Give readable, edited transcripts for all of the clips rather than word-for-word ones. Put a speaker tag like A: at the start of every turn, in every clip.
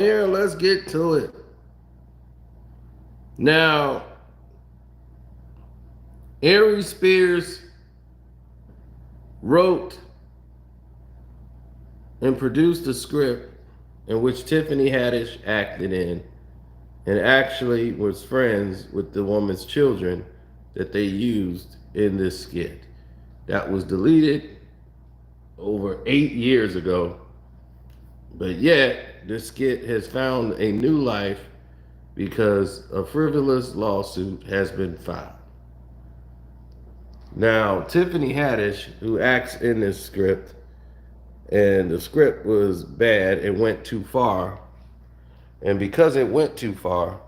A: here, let's get to it. Now, Ari Spears wrote and produced a script in which Tiffany Haddish acted in and actually was friends with the woman's children that they used in this skit. That was deleted over 8 years ago, but yet this skit has found a new life because a frivolous lawsuit has been filed. Now, Tiffany Haddish, who acts in this script, and the script was bad and went too far, and because it went too far,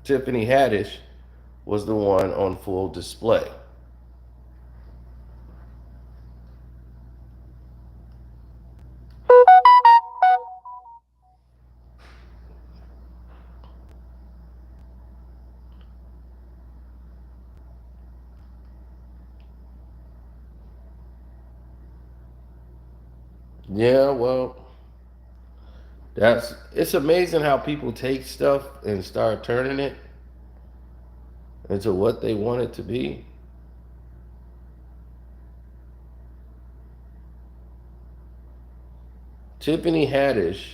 A: Tiffany Haddish was the one on full display. Yeah, well, it's amazing how people take stuff and start turning it into what they want it to be. Tiffany Haddish,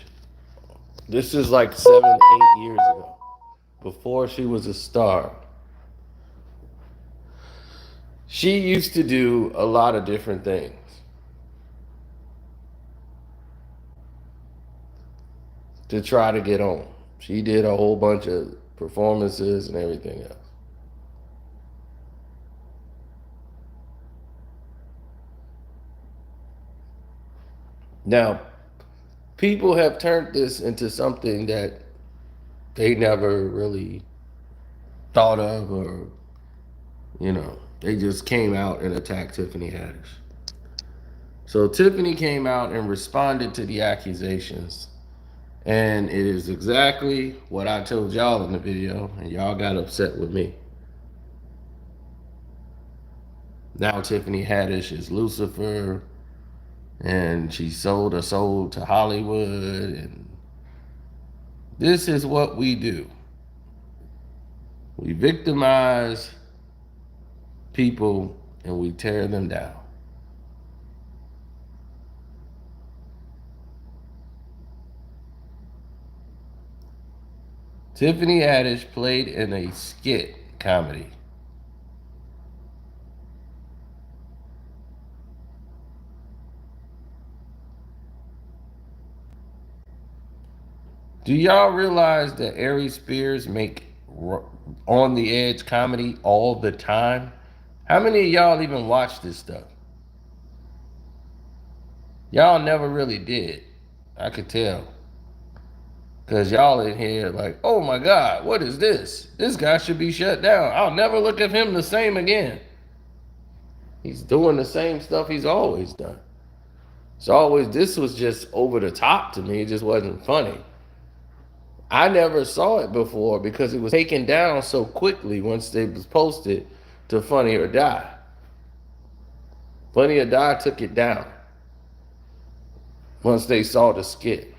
A: this is like 7, 8 years ago, before she was a star. She used to do a lot of different things to try to get on. She did a whole bunch of performances and everything else. Now, people have turned this into something that they never really thought of, or, they just came out and attacked Tiffany Haddish. So Tiffany came out and responded to the accusations. And it is exactly what I told y'all in the video, and y'all got upset with me. Now Tiffany Haddish is Lucifer, and she sold her soul to Hollywood, and this is what we do. We victimize people and we tear them down. Tiffany Haddish played in a skit comedy. Do y'all realize that Ari Spears make on the edge comedy all the time? How many of y'all even watch this stuff? Y'all never really did. I could tell. Because y'all in here like, oh my God, what is this? This guy should be shut down. I'll never look at him the same again. He's doing the same stuff he's always done. This was just over the top to me. It just wasn't funny. I never saw it before because it was taken down so quickly once it was posted to Funny or Die. Funny or Die took it down once they saw the skit.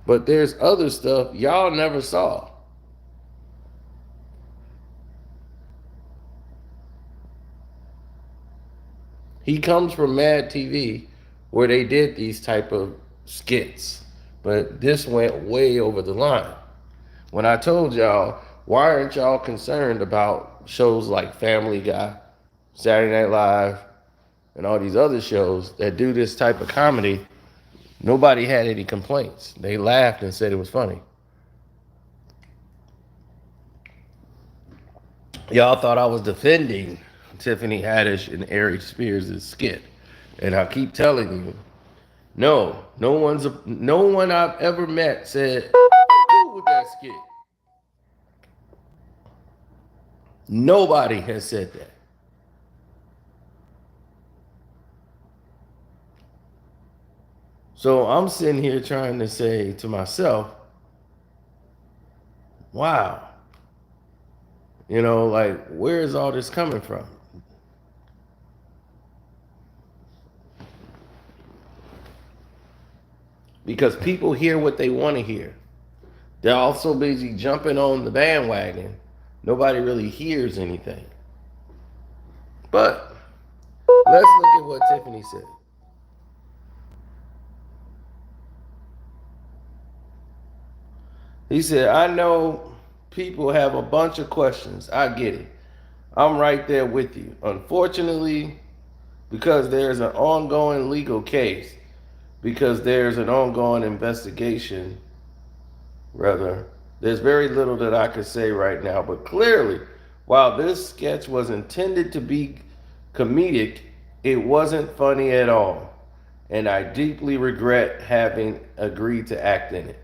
A: But there's other stuff y'all never saw. He comes from Mad TV where they did these type of skits. But this went way over the line. When I told y'all, why aren't y'all concerned about shows like Family Guy, Saturday Night Live, and all these other shows that do this type of comedy? Nobody had any complaints. They laughed and said it was funny. Y'all thought I was defending Tiffany Haddish and Ari Spears' skit. And I keep telling you, no one I've ever met said, I'm cool with that skit. Nobody has said that. So I'm sitting here trying to say to myself, wow, like, where is all this coming from? because people hear what they want to hear. They're also busy jumping on the bandwagon. Nobody really hears anything. But let's look at what Tiffany said. He said, I know people have a bunch of questions. I get it. I'm right there with you. Unfortunately, because there's an ongoing legal case, because there's an ongoing investigation, rather, there's very little that I could say right now. But clearly, while this sketch was intended to be comedic, it wasn't funny at all. And I deeply regret having agreed to act in it.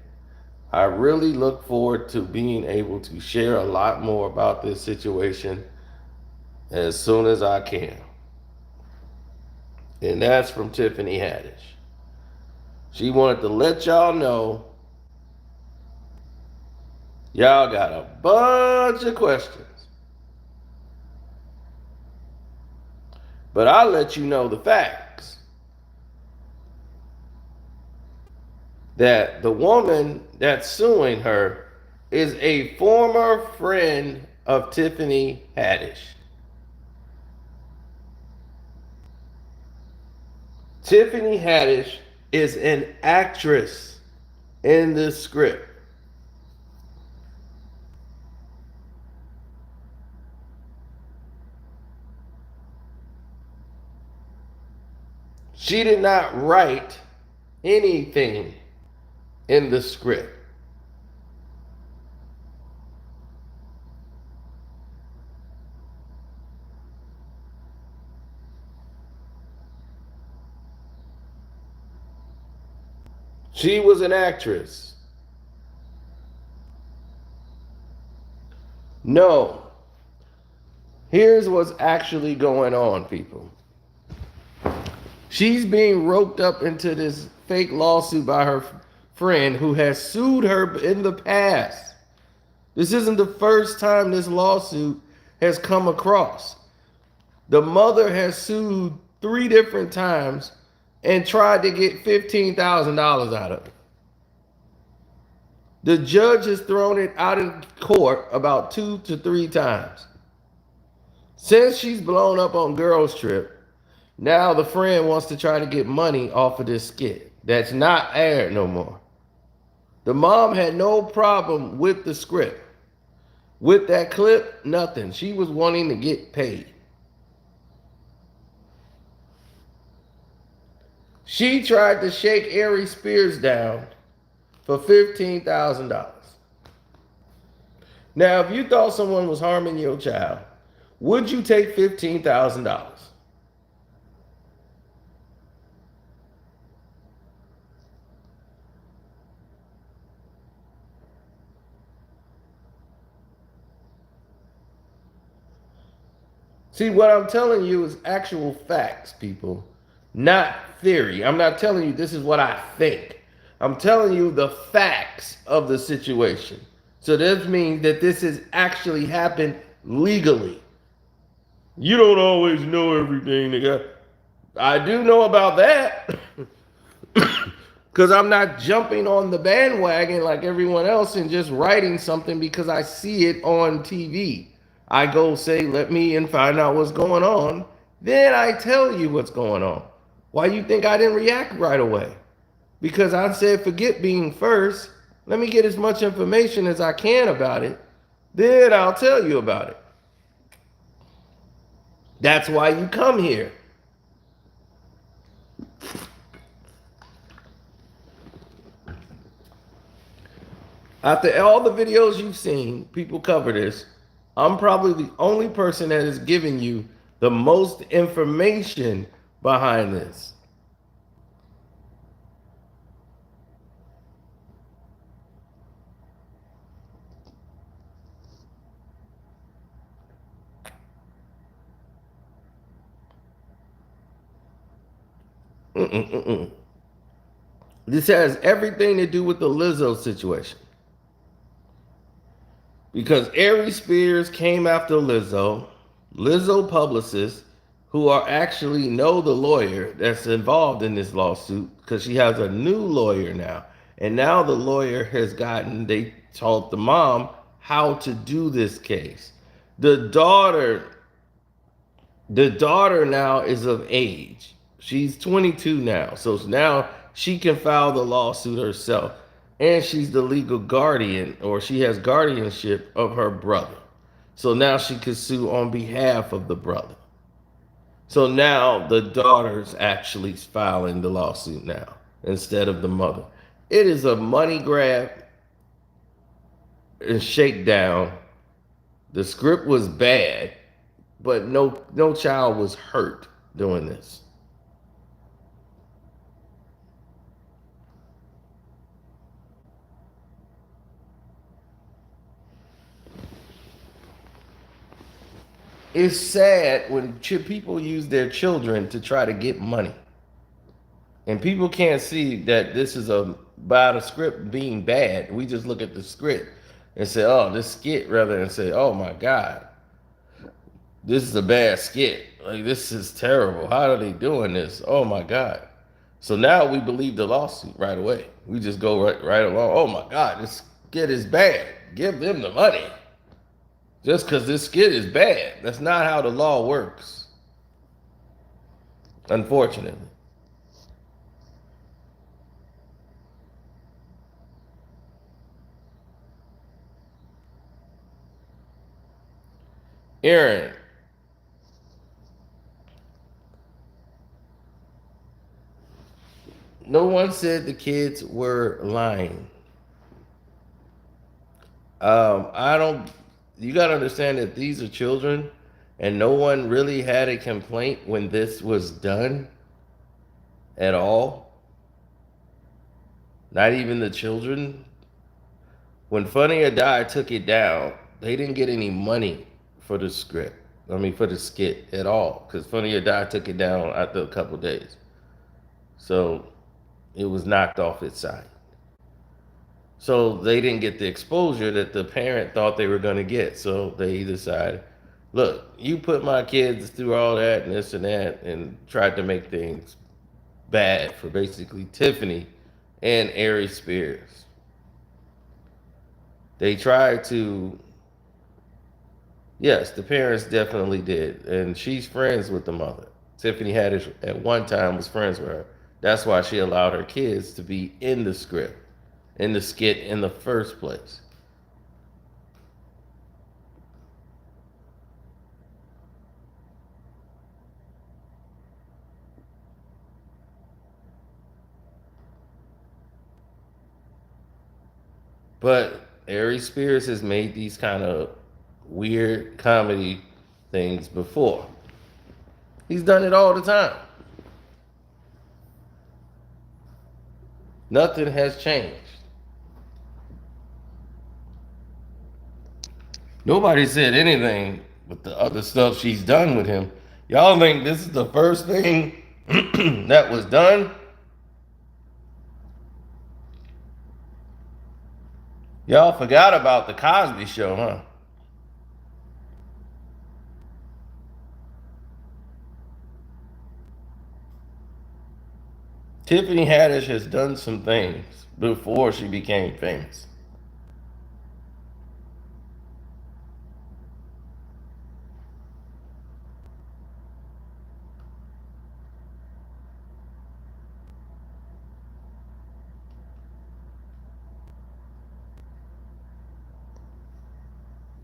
A: I really look forward to being able to share a lot more about this situation as soon as I can. And that's from Tiffany Haddish. She wanted to let y'all know y'all got a bunch of questions. But I'll let you know the facts. That the woman that's suing her is a former friend of Tiffany Haddish. Tiffany Haddish is an actress in this script. She did not write anything in the script. She was an actress. No. Here's what's actually going on, people. She's being roped up into this fake lawsuit by her friend who has sued her in the past. This isn't the first time this lawsuit has come across. The mother has sued 3 different times and tried to get $15,000 out of it. The judge has thrown it out of court about 2 to 3 times. Since she's blown up on Girls Trip, now the friend wants to try to get money off of this skit that's not aired no more. The mom had no problem with the script. With that clip, nothing. She was wanting to get paid. She tried to shake Ari Spears down for $15,000. Now, if you thought someone was harming your child, would you take $15,000? See, what I'm telling you is actual facts, people, not theory. I'm not telling you this is what I think. I'm telling you the facts of the situation. So that means that this has actually happened legally. You don't always know everything, nigga. I do know about that. Because I'm not jumping on the bandwagon like everyone else and just writing something because I see it on TV. I go say, let me in find out what's going on. Then I tell you what's going on. Why you think I didn't react right away? Because I said, forget being first. Let me get as much information as I can about it. Then I'll tell you about it. That's why you come here. After all the videos you've seen, people cover this. I'm probably the only person that is giving you the most information behind this. This has everything to do with the Lizzo situation. Because Ari Spears came after Lizzo publicist, who are actually know the lawyer that's involved in this lawsuit because she has a new lawyer now. And now the lawyer has gotten, they taught the mom how to do this case. The daughter, the daughter now is of age. She's 22 now. So now she can file the lawsuit herself. And she's the legal guardian, or she has guardianship of her brother. So now she can sue on behalf of the brother. So now the daughter's actually filing the lawsuit now instead of the mother. It is a money grab and shakedown. The script was bad, but no child was hurt doing this. It's sad when people use their children to try to get money. And people can't see that this is about a script being bad. We just look at the script and say, oh, this skit, rather than say, oh my God, this is a bad skit. Like, this is terrible. How are they doing this? Oh my God. So now we believe the lawsuit right away. We just go right along. Oh my God, this skit is bad. Give them the money. Just because this skit is bad. That's not how the law works. Unfortunately. Aaron, no one said the kids were lying. I don't. You got to understand that these are children, and no one really had a complaint when this was done at all. Not even the children. When Funny or Die took it down, they didn't get any money for the script. I mean, for the skit at all, because Funny or Die took it down after a couple days. So it was knocked off its site. So they didn't get the exposure that the parent thought they were going to get. So they decided, look, you put my kids through all that and this and that, and tried to make things bad for basically Tiffany and Ari Spears. They tried to, yes, the parents definitely did. And she's friends with the mother. Tiffany Haddish at one time was friends with her. That's why she allowed her kids to be in the script, in the skit in the first place. But Ari Spears has made these kind of weird comedy things before. He's done it all the time. Nothing has changed. Nobody said anything with the other stuff she's done with him. Y'all think this is the first thing that was done? Y'all forgot about the Cosby Show, huh? Tiffany Haddish has done some things before she became famous.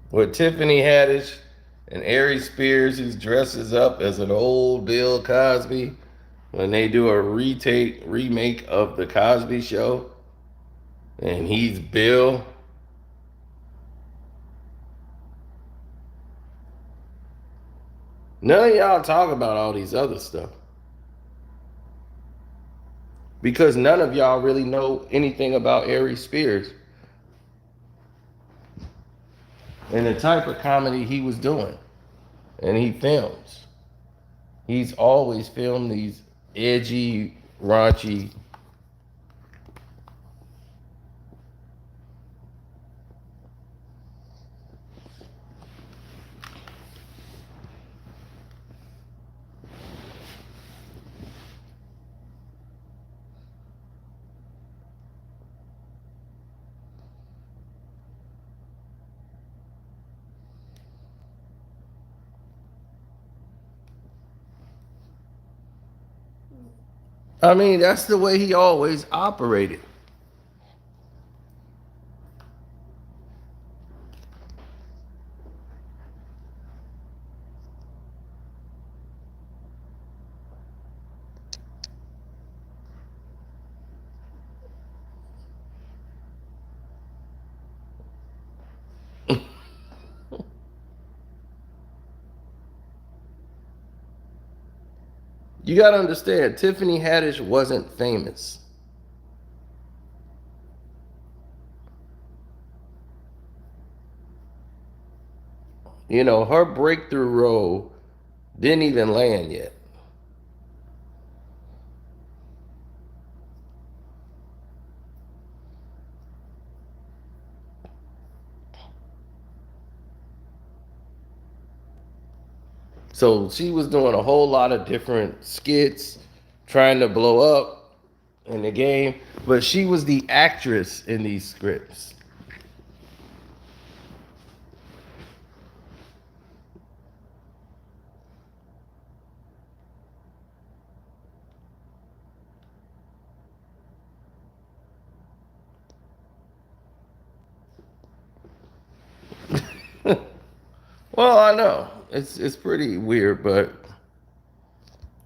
A: With Tiffany Haddish and Ari Spears, who dresses up as an old Bill Cosby when they do a remake of the Cosby Show, and he's Bill. None of y'all talk about all these other stuff because none of y'all really know anything about Ari Spears and the type of comedy he was doing, and he films. He's always filmed these edgy, raunchy. I mean, that's the way he always operated. You got to understand, Tiffany Haddish wasn't famous. You know, her breakthrough role didn't even land yet. So she was doing a whole lot of different skits, trying to blow up in the game, but she was the actress in these scripts. Well, I know it's pretty weird, but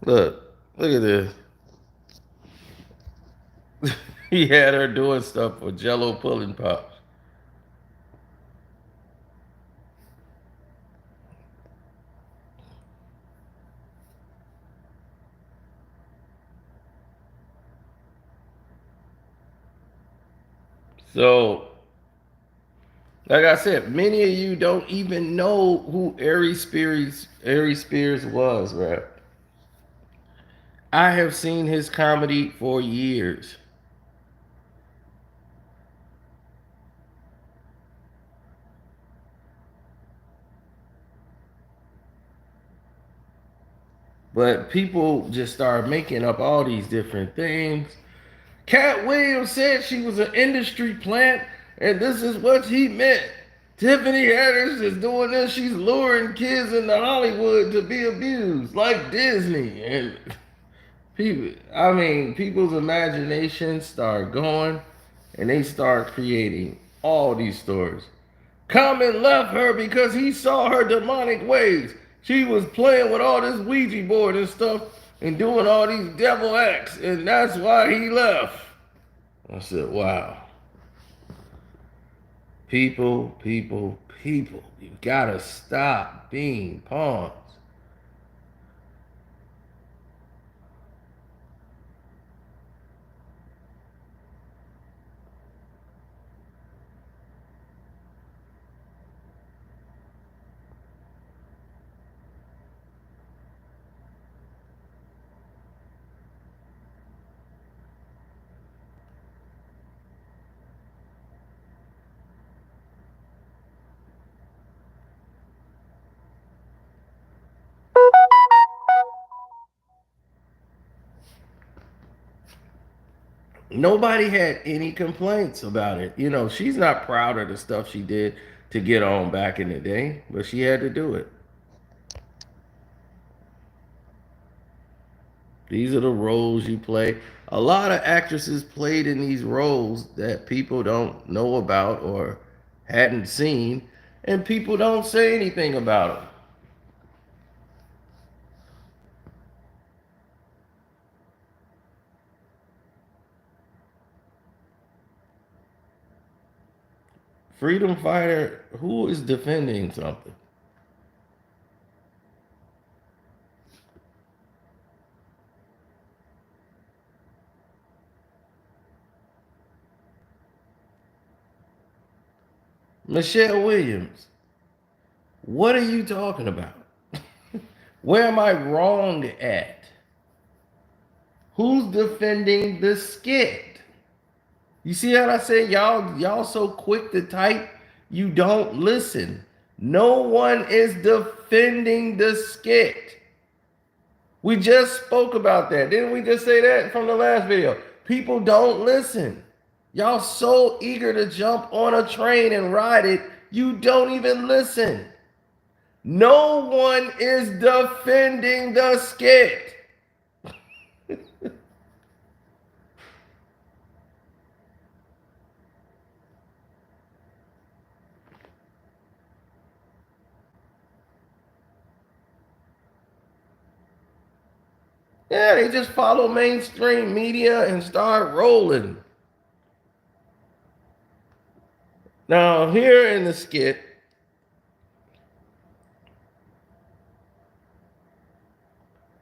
A: look at this. He had her doing stuff for Jello pudding pops. So, like I said, many of you don't even know who Ari Spears was, right? I have seen his comedy for years. But people just started making up all these different things. Cat Williams said she was an industry plant, and this is what he meant. Tiffany Haddish is doing this. She's luring kids into Hollywood to be abused, like Disney. And people, I mean, people's imaginations start going, and they start creating all these stories. Common left her because he saw her demonic ways. She was playing with all this Ouija board and stuff and doing all these devil acts, and that's why he left. I said, wow. People, you gotta stop being pawns. Nobody had any complaints about it. You know, she's not proud of the stuff she did to get on back in the day, but she had to do it. These are the roles you play. A lot of actresses played in these roles that people don't know about or hadn't seen, and people don't say anything about them. Freedom fighter, who is defending something? Michelle Williams. What are you talking about? Where am I wrong at? Who's defending the skit? You see how I say y'all so quick to type, you don't listen. No one is defending the skit. We just spoke about that. Didn't we just say that from the last video? People don't listen. Y'all so eager to jump on a train and ride it, you don't even listen. No one is defending the skit. Yeah, they just follow mainstream media and start rolling. Now, here in the skit,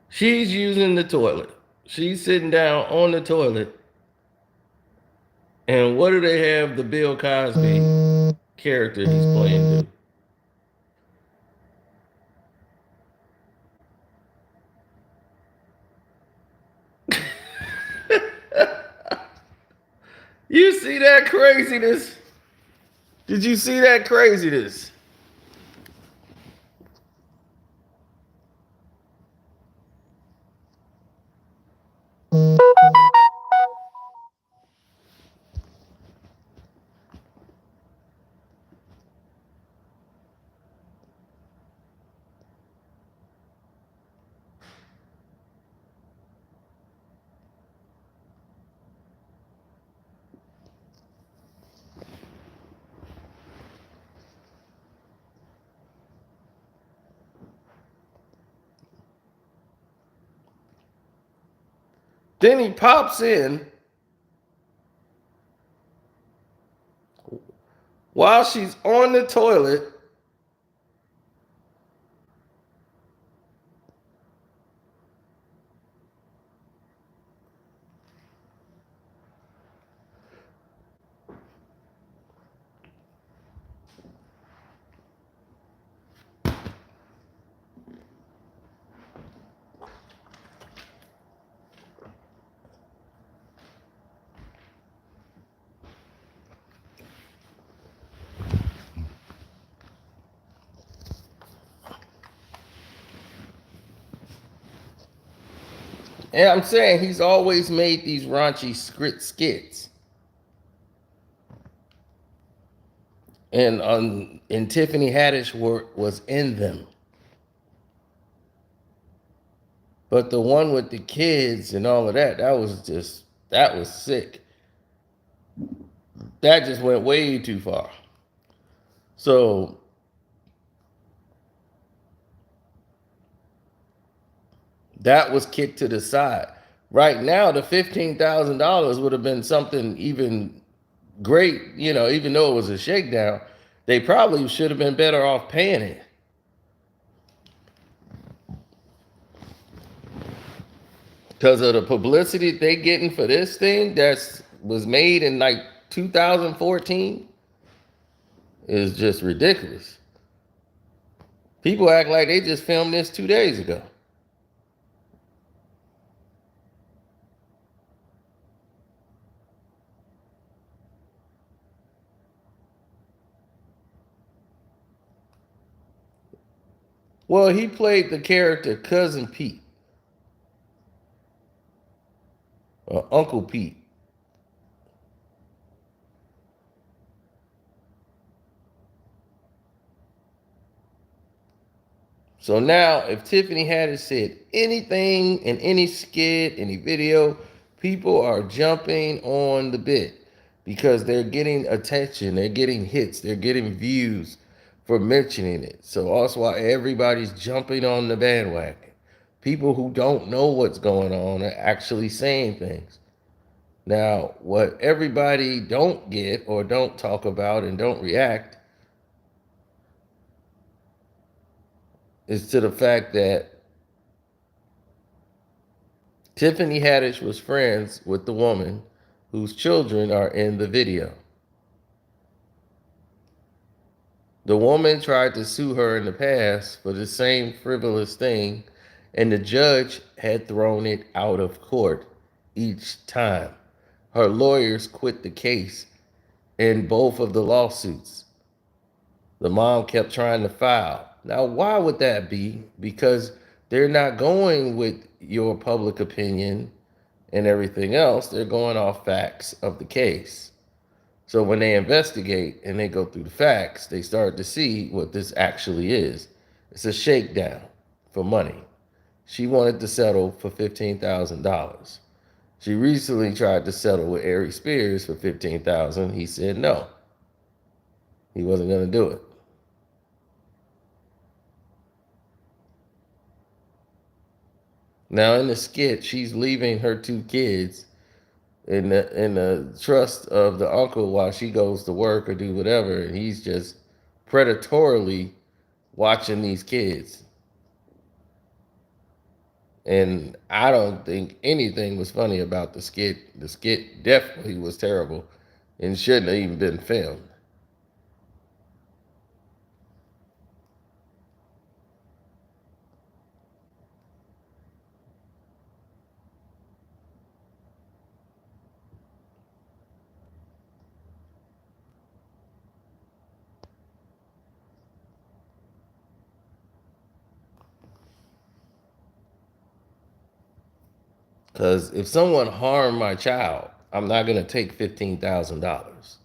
A: she's using the toilet. She's sitting down on the toilet. And what do they have the Bill Cosby character he's playing do? You see that craziness? Did you see that craziness? Then he pops in while she's on the toilet. And I'm saying he's always made these raunchy skits. And Tiffany Haddish was in them. But the one with the kids and all of that, that was sick. That just went way too far. So that was kicked to the side. Right now, the $15,000 would have been something even great, even though it was a shakedown. They probably should have been better off paying it. Because of the publicity they getting for this thing that was made in like 2014 is just ridiculous. People act like they just filmed this 2 days ago. Well, he played the character Cousin Pete, or Uncle Pete. So now, if Tiffany Haddish said anything in any skit, any video, people are jumping on the bit because they're getting attention, they're getting hits, they're getting views for mentioning it. So that's why everybody's jumping on the bandwagon. People who don't know what's going on are actually saying things. Now, what everybody don't get or don't talk about and don't react is to the fact that Tiffany Haddish was friends with the woman whose children are in the video. The woman tried to sue her in the past for the same frivolous thing, and the judge had thrown it out of court each time. Her lawyers quit the case in both of the lawsuits. The mom kept trying to file. Now, why would that be? Because they're not going with your public opinion and everything else. They're going off facts of the case. So when they investigate and they go through the facts, they start to see what this actually is. It's a shakedown for money. She wanted to settle for $15,000. She recently tried to settle with Ari Spears for $15,000. He said no. He wasn't going to do it. Now in the skit, she's leaving her two kids in the trust of the uncle while she goes to work or do whatever, and he's just predatorily watching these kids. And I don't think anything was funny about the skit. The skit definitely was terrible and shouldn't have even been filmed. Because if someone harmed my child, I'm not going to take $15,000.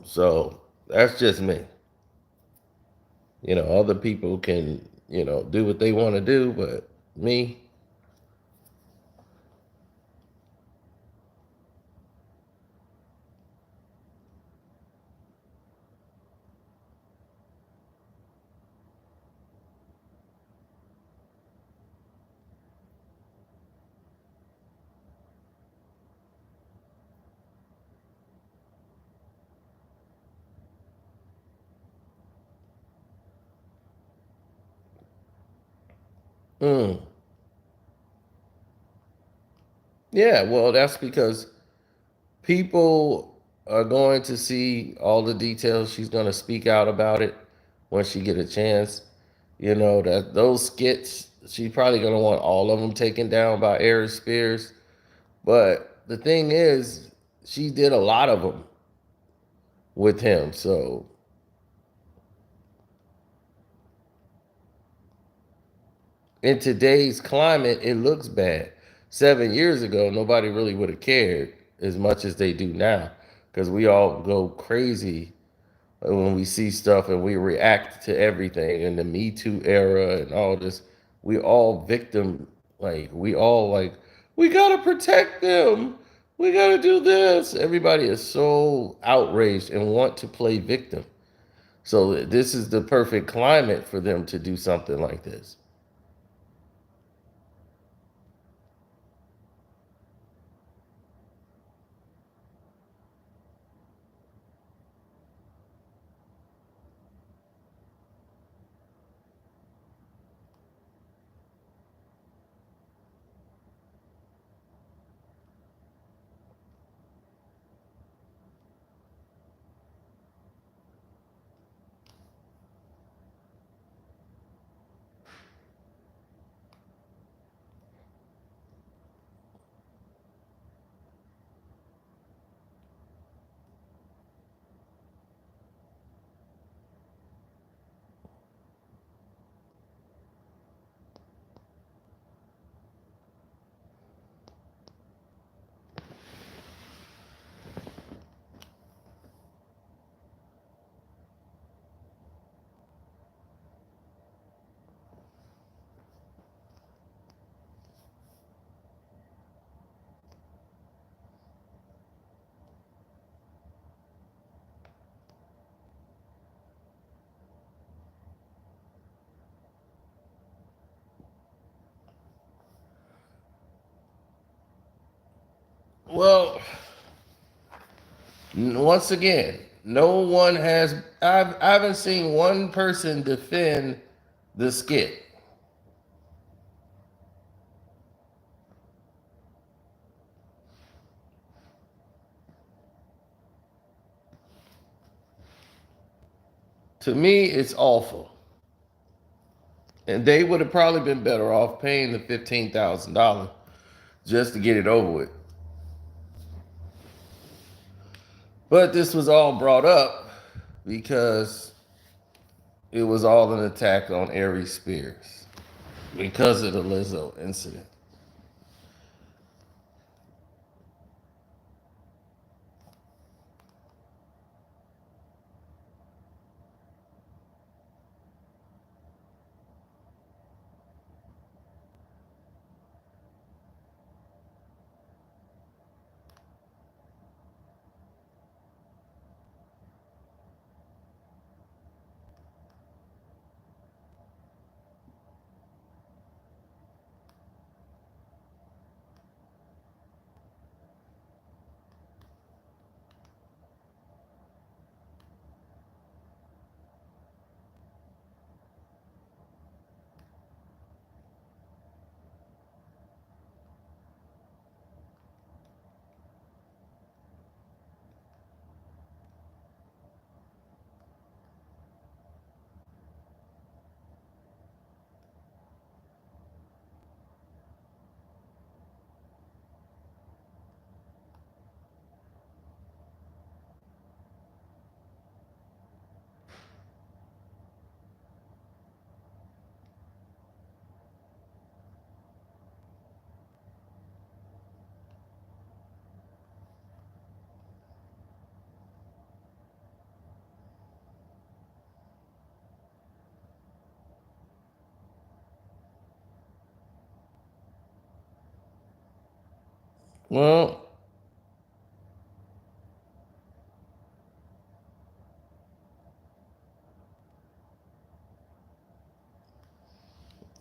A: So that's just me. Other people can, do what they want to do, but me, mm, yeah, well, that's because people are going to see all the details. She's going to speak out about it when she get a chance. That those skits, she's probably going to want all of them taken down by Aries Spears. But the thing is, she did a lot of them with him. So in today's climate, it looks bad. 7 years ago, nobody really would have cared as much as they do now because we all go crazy when we see stuff and we react to everything in the Me Too era and all this. We all victim, like, we all like, we gotta protect them. We gotta do this. Everybody is so outraged and want to play victim. So this is the perfect climate for them to do something like this. Well, once again, no one has. I haven't seen one person defend the skit. To me, it's awful, and they would have probably been better off paying the $15,000 just to get it over with. But this was all brought up because it was all an attack on Aries Spears because of the Lizzo incident. Well,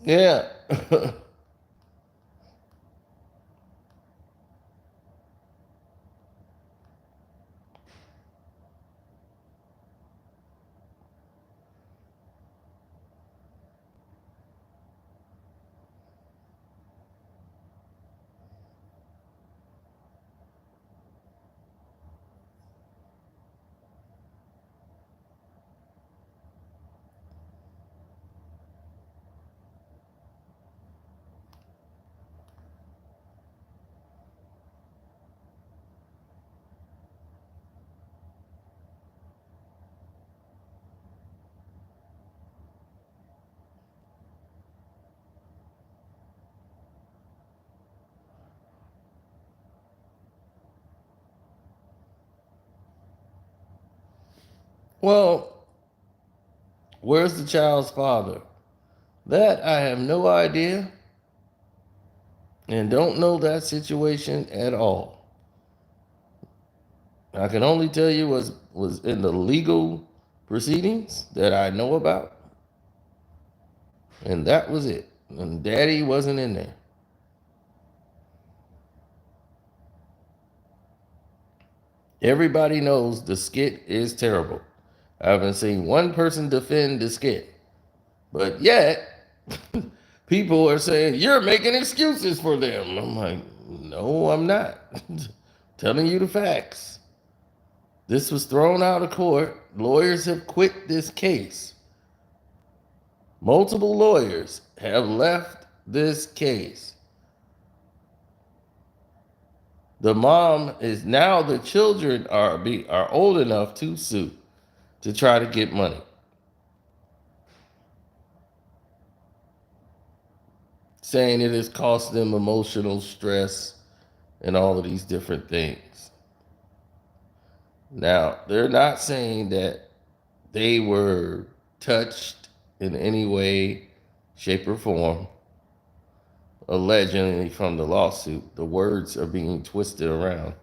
A: yeah. Well, where's the child's father? That I have no idea and don't know that situation at all. I can only tell you was in the legal proceedings that I know about, and that was it. And Daddy wasn't in there. Everybody knows the skit is terrible. I haven't seen one person defend the skit, but yet people are saying you're making excuses for them. I'm like, no, I'm not. Telling you the facts. This was thrown out of court. Lawyers have quit this case. Multiple lawyers have left this case. The mom is now the children are old enough to sue to try to get money. Saying it has cost them emotional stress and all of these different things. Now, they're not saying that they were touched in any way, shape, or form, allegedly from the lawsuit. The words are being twisted around,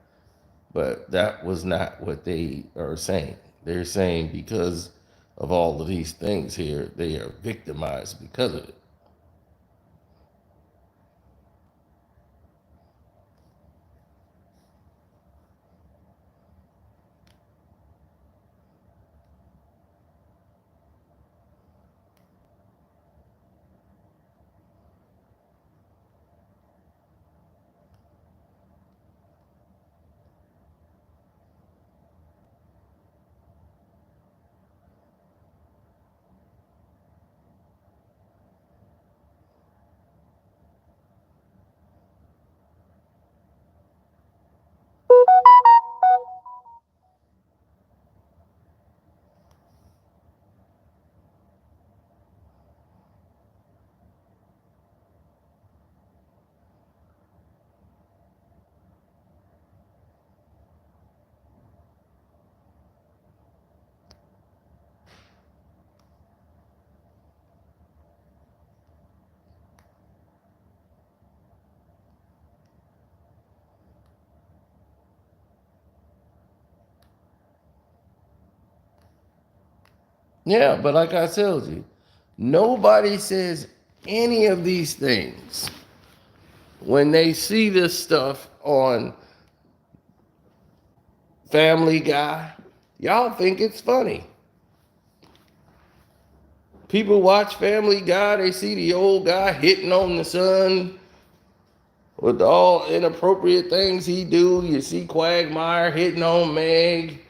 A: but that was not what they are saying. They're saying because of all of these things here, they are victimized because of it. Yeah, but like I told you, nobody says any of these things when they see this stuff on Family Guy. Y'all think it's funny. People watch Family Guy, they see the old guy hitting on the son with all inappropriate things he do. You see Quagmire hitting on Meg.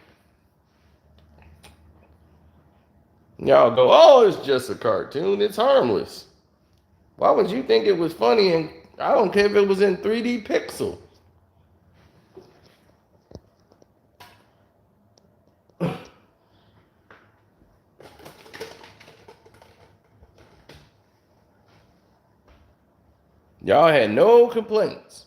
A: Y'all go, oh, it's just a cartoon. It's harmless. Why would you think it was funny? And I don't care if it was in 3D pixel. Y'all had no complaints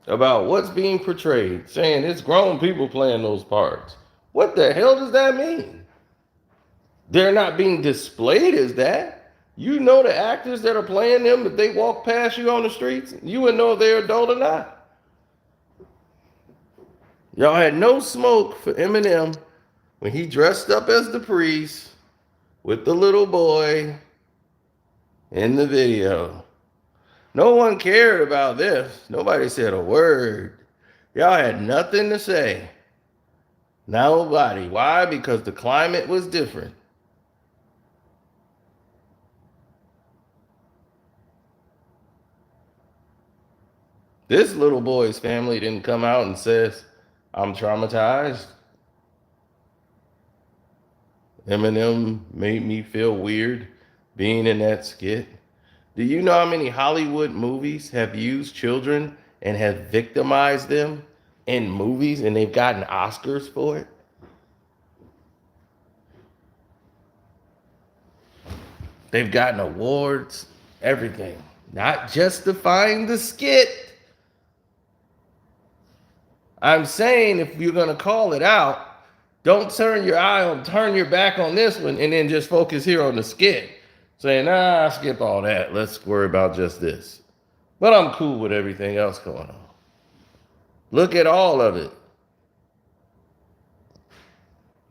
A: about what's being portrayed, saying it's grown people playing those parts. What the hell does that mean? They're not being displayed as that. You know the actors that are playing them, if they walk past you on the streets, you would know if they're adult or not. Y'all had no smoke for Eminem when he dressed up as the priest with the little boy in the video. No one cared about this. Nobody said a word. Y'all had nothing to say. Nobody. Why? Because the climate was different. This little boy's family didn't come out and says, I'm traumatized. Eminem made me feel weird being in that skit. Do you know how many Hollywood movies have used children and have victimized them in movies and they've gotten Oscars for it? They've gotten awards, everything. Not justifying the skit. I'm saying if you're going to call it out, don't turn your back on this one and then just focus here on the skit. Saying, nah, skip all that. Let's worry about just this. But I'm cool with everything else going on. Look at all of it.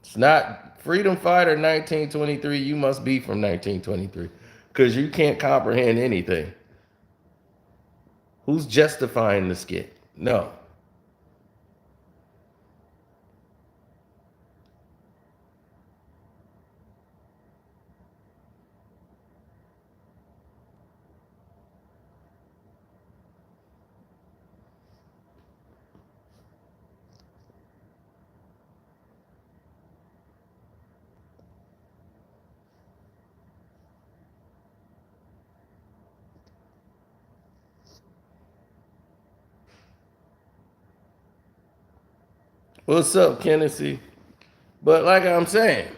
A: It's not Freedom Fighter 1923. You must be from 1923 because you can't comprehend anything. Who's justifying the skit? No. What's up, Kennedy? But like I'm saying,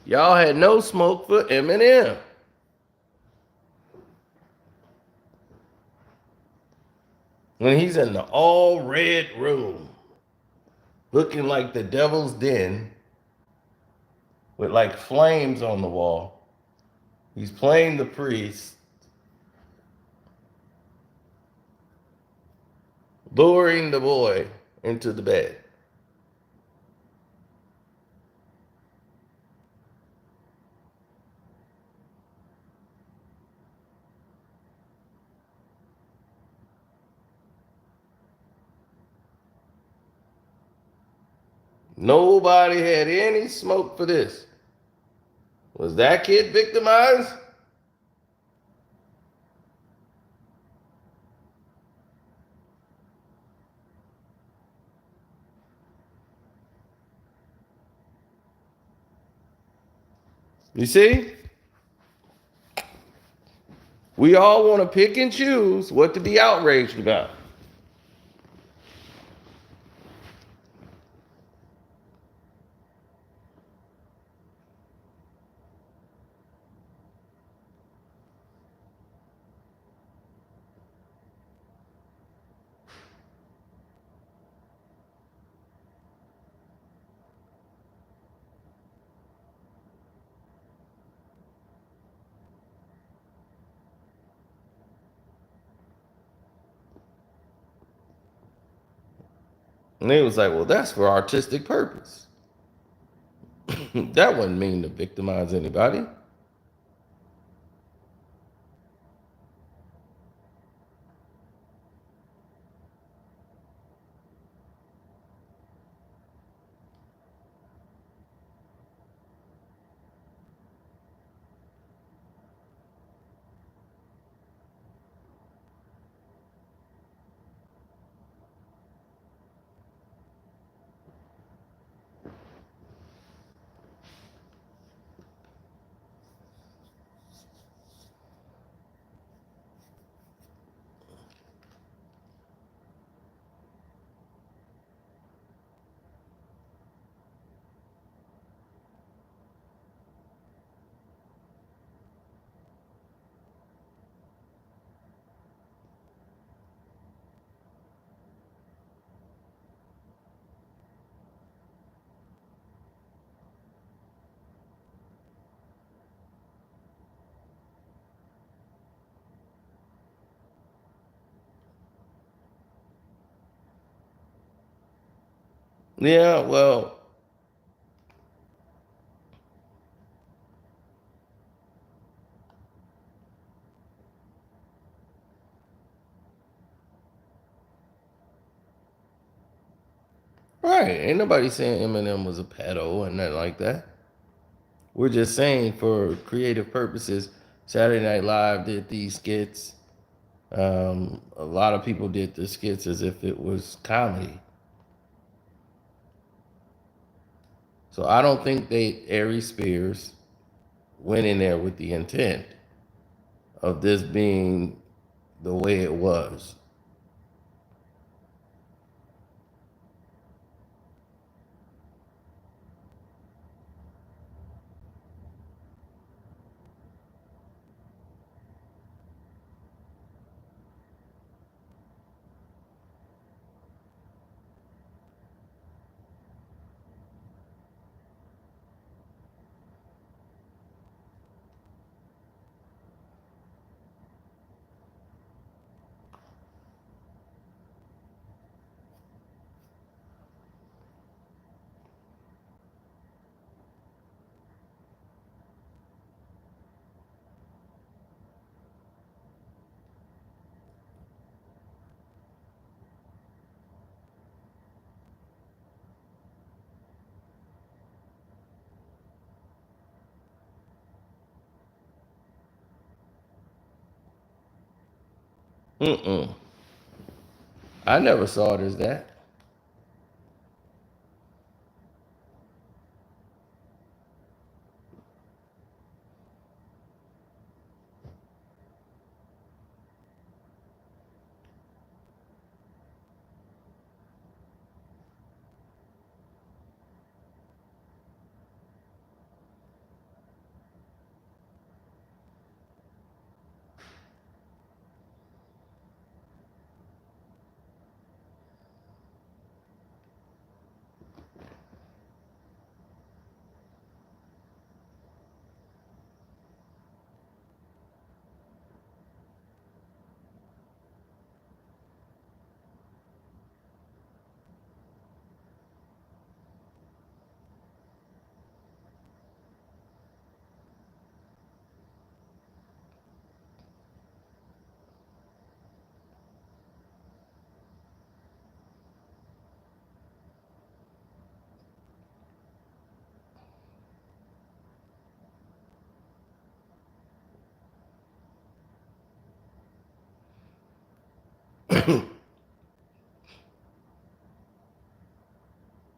A: y'all had no smoke for Eminem. When he's in the all red room, looking like the devil's den, with like flames on the wall. He's playing the priest, luring the boy into the bed. Nobody had any smoke for this. Was that kid victimized? You see? We all want to pick and choose what to be outraged about. And they was like, well, that's for artistic purpose. That wouldn't mean to victimize anybody. Yeah, well, right. Ain't nobody saying Eminem was a pedo and nothing like that. We're just saying for creative purposes, Saturday Night Live did these skits. A lot of people did the skits as if it was comedy. So I don't think Ari Spears went in there with the intent of this being the way it was. Mm-mm. I never saw it as that.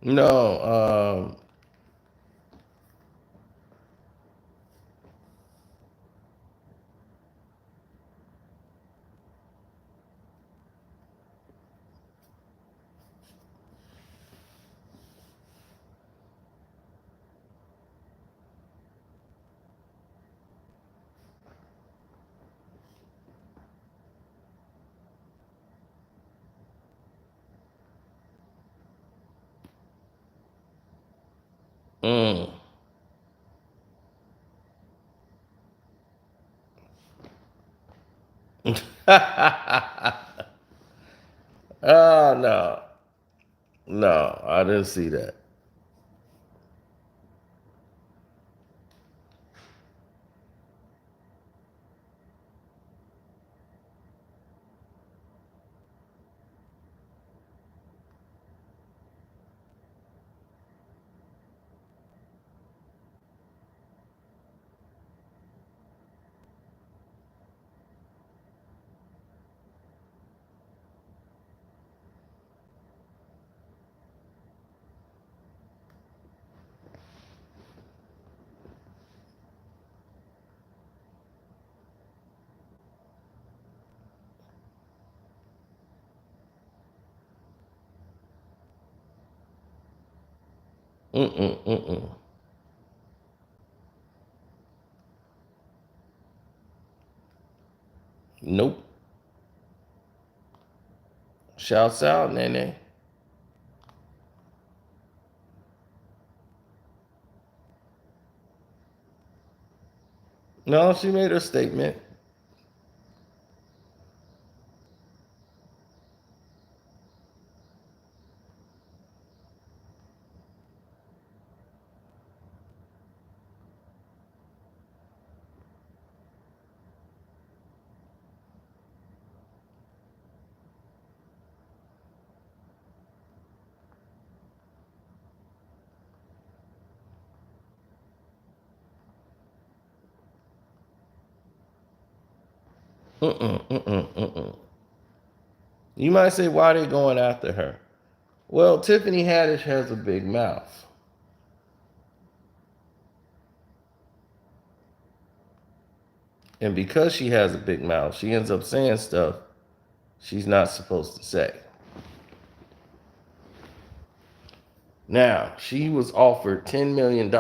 A: No. Mm. Oh no, no, I didn't see that. Mm-mm, mm-mm. Nope. Shouts out, Nene. No, she made her statement. You might say, why are they going after her? Well, Tiffany Haddish has a big mouth. And because she has a big mouth, she ends up saying stuff she's not supposed to say. Now, she was offered $10 million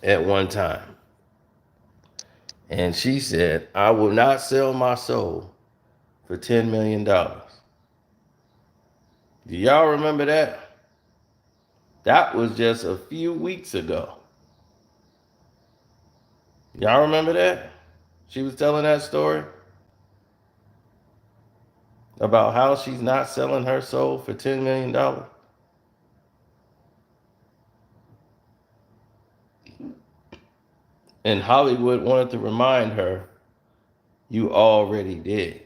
A: at one time. And she said, I will not sell my soul for $10 million. Do y'all remember that? That was just a few weeks ago. Y'all remember that? She was telling that story about how she's not selling her soul for $10 million. And Hollywood wanted to remind her, you already did.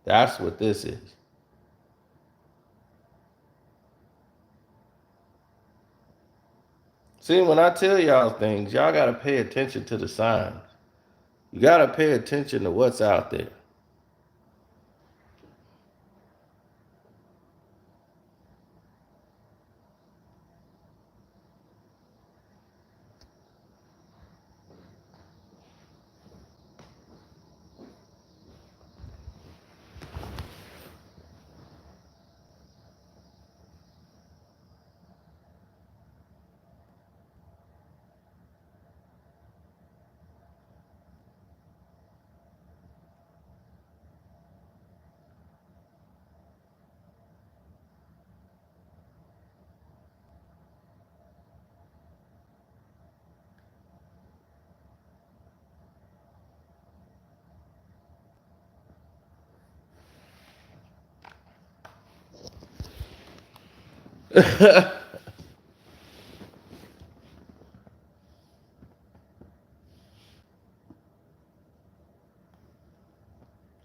A: That's what this is. See, when I tell y'all things, y'all got to pay attention to the signs. You got to pay attention to what's out there.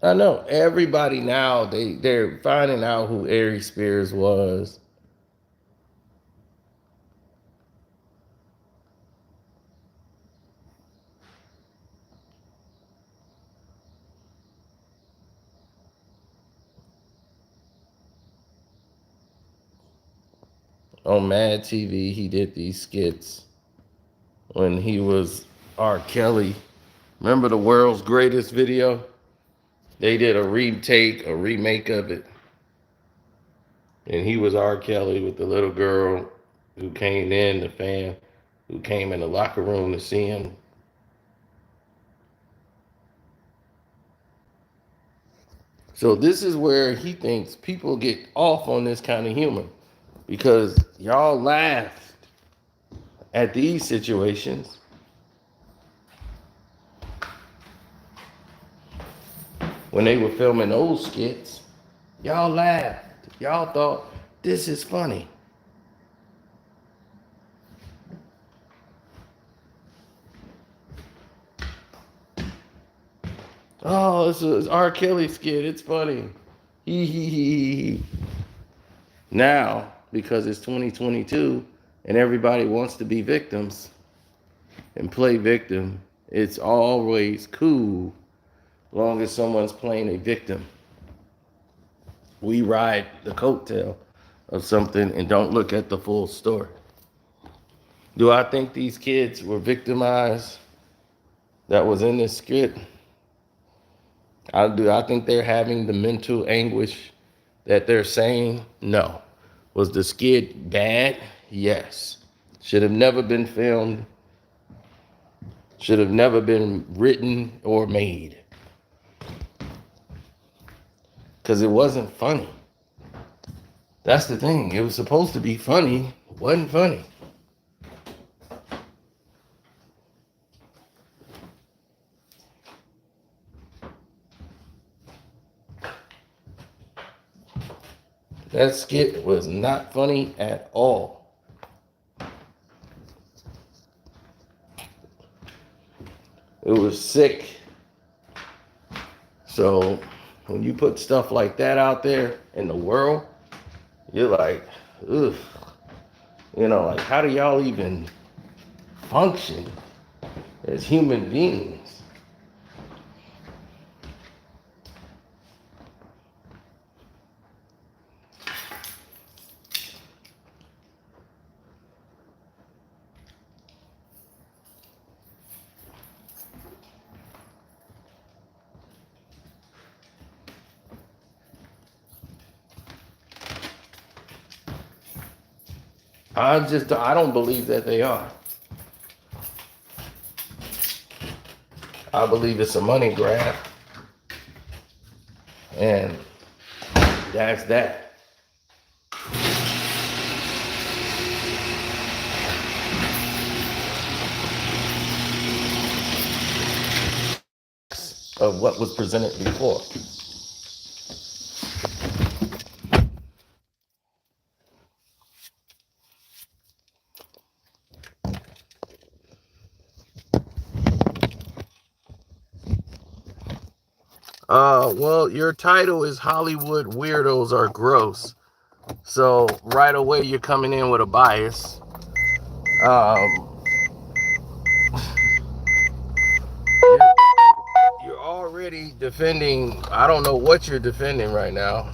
A: I know everybody now, they're finding out who Ari Spears was. On Mad TV, he did these skits when he was R. Kelly. Remember the world's greatest video? They did a retake, a remake of it. And he was R. Kelly with the little girl who came in, the fan, who came in the locker room to see him. So this is where he thinks people get off on this kind of humor because y'all laughed at these situations. When they were filming those skits, y'all laughed. Y'all thought, this is funny. Oh, this is R. Kelly skit. It's funny. Hee. Now, because it's 2022 and everybody wants to be victims and play victim, it's always cool long as someone's playing a victim. We ride the coattail of something and don't look at the full story. Do I think these kids were victimized that was in this skit? I think they're having the mental anguish that they're saying? No. Was the skit bad? Yes. Should have never been filmed. Should have never been written or made. Because it wasn't funny. That's the thing. It was supposed to be funny. It wasn't funny. That skit was not funny at all. It was sick. So when you put stuff like that out there in the world, you're like, ugh. You know, like, how do y'all even function as human beings. I don't believe that they are. I believe it's a money grab. And that's that. Of what was presented before. Well, your title is Hollywood Weirdos Are Gross. So right away you're coming in with a bias. You're already defending, I don't know what you're defending right now.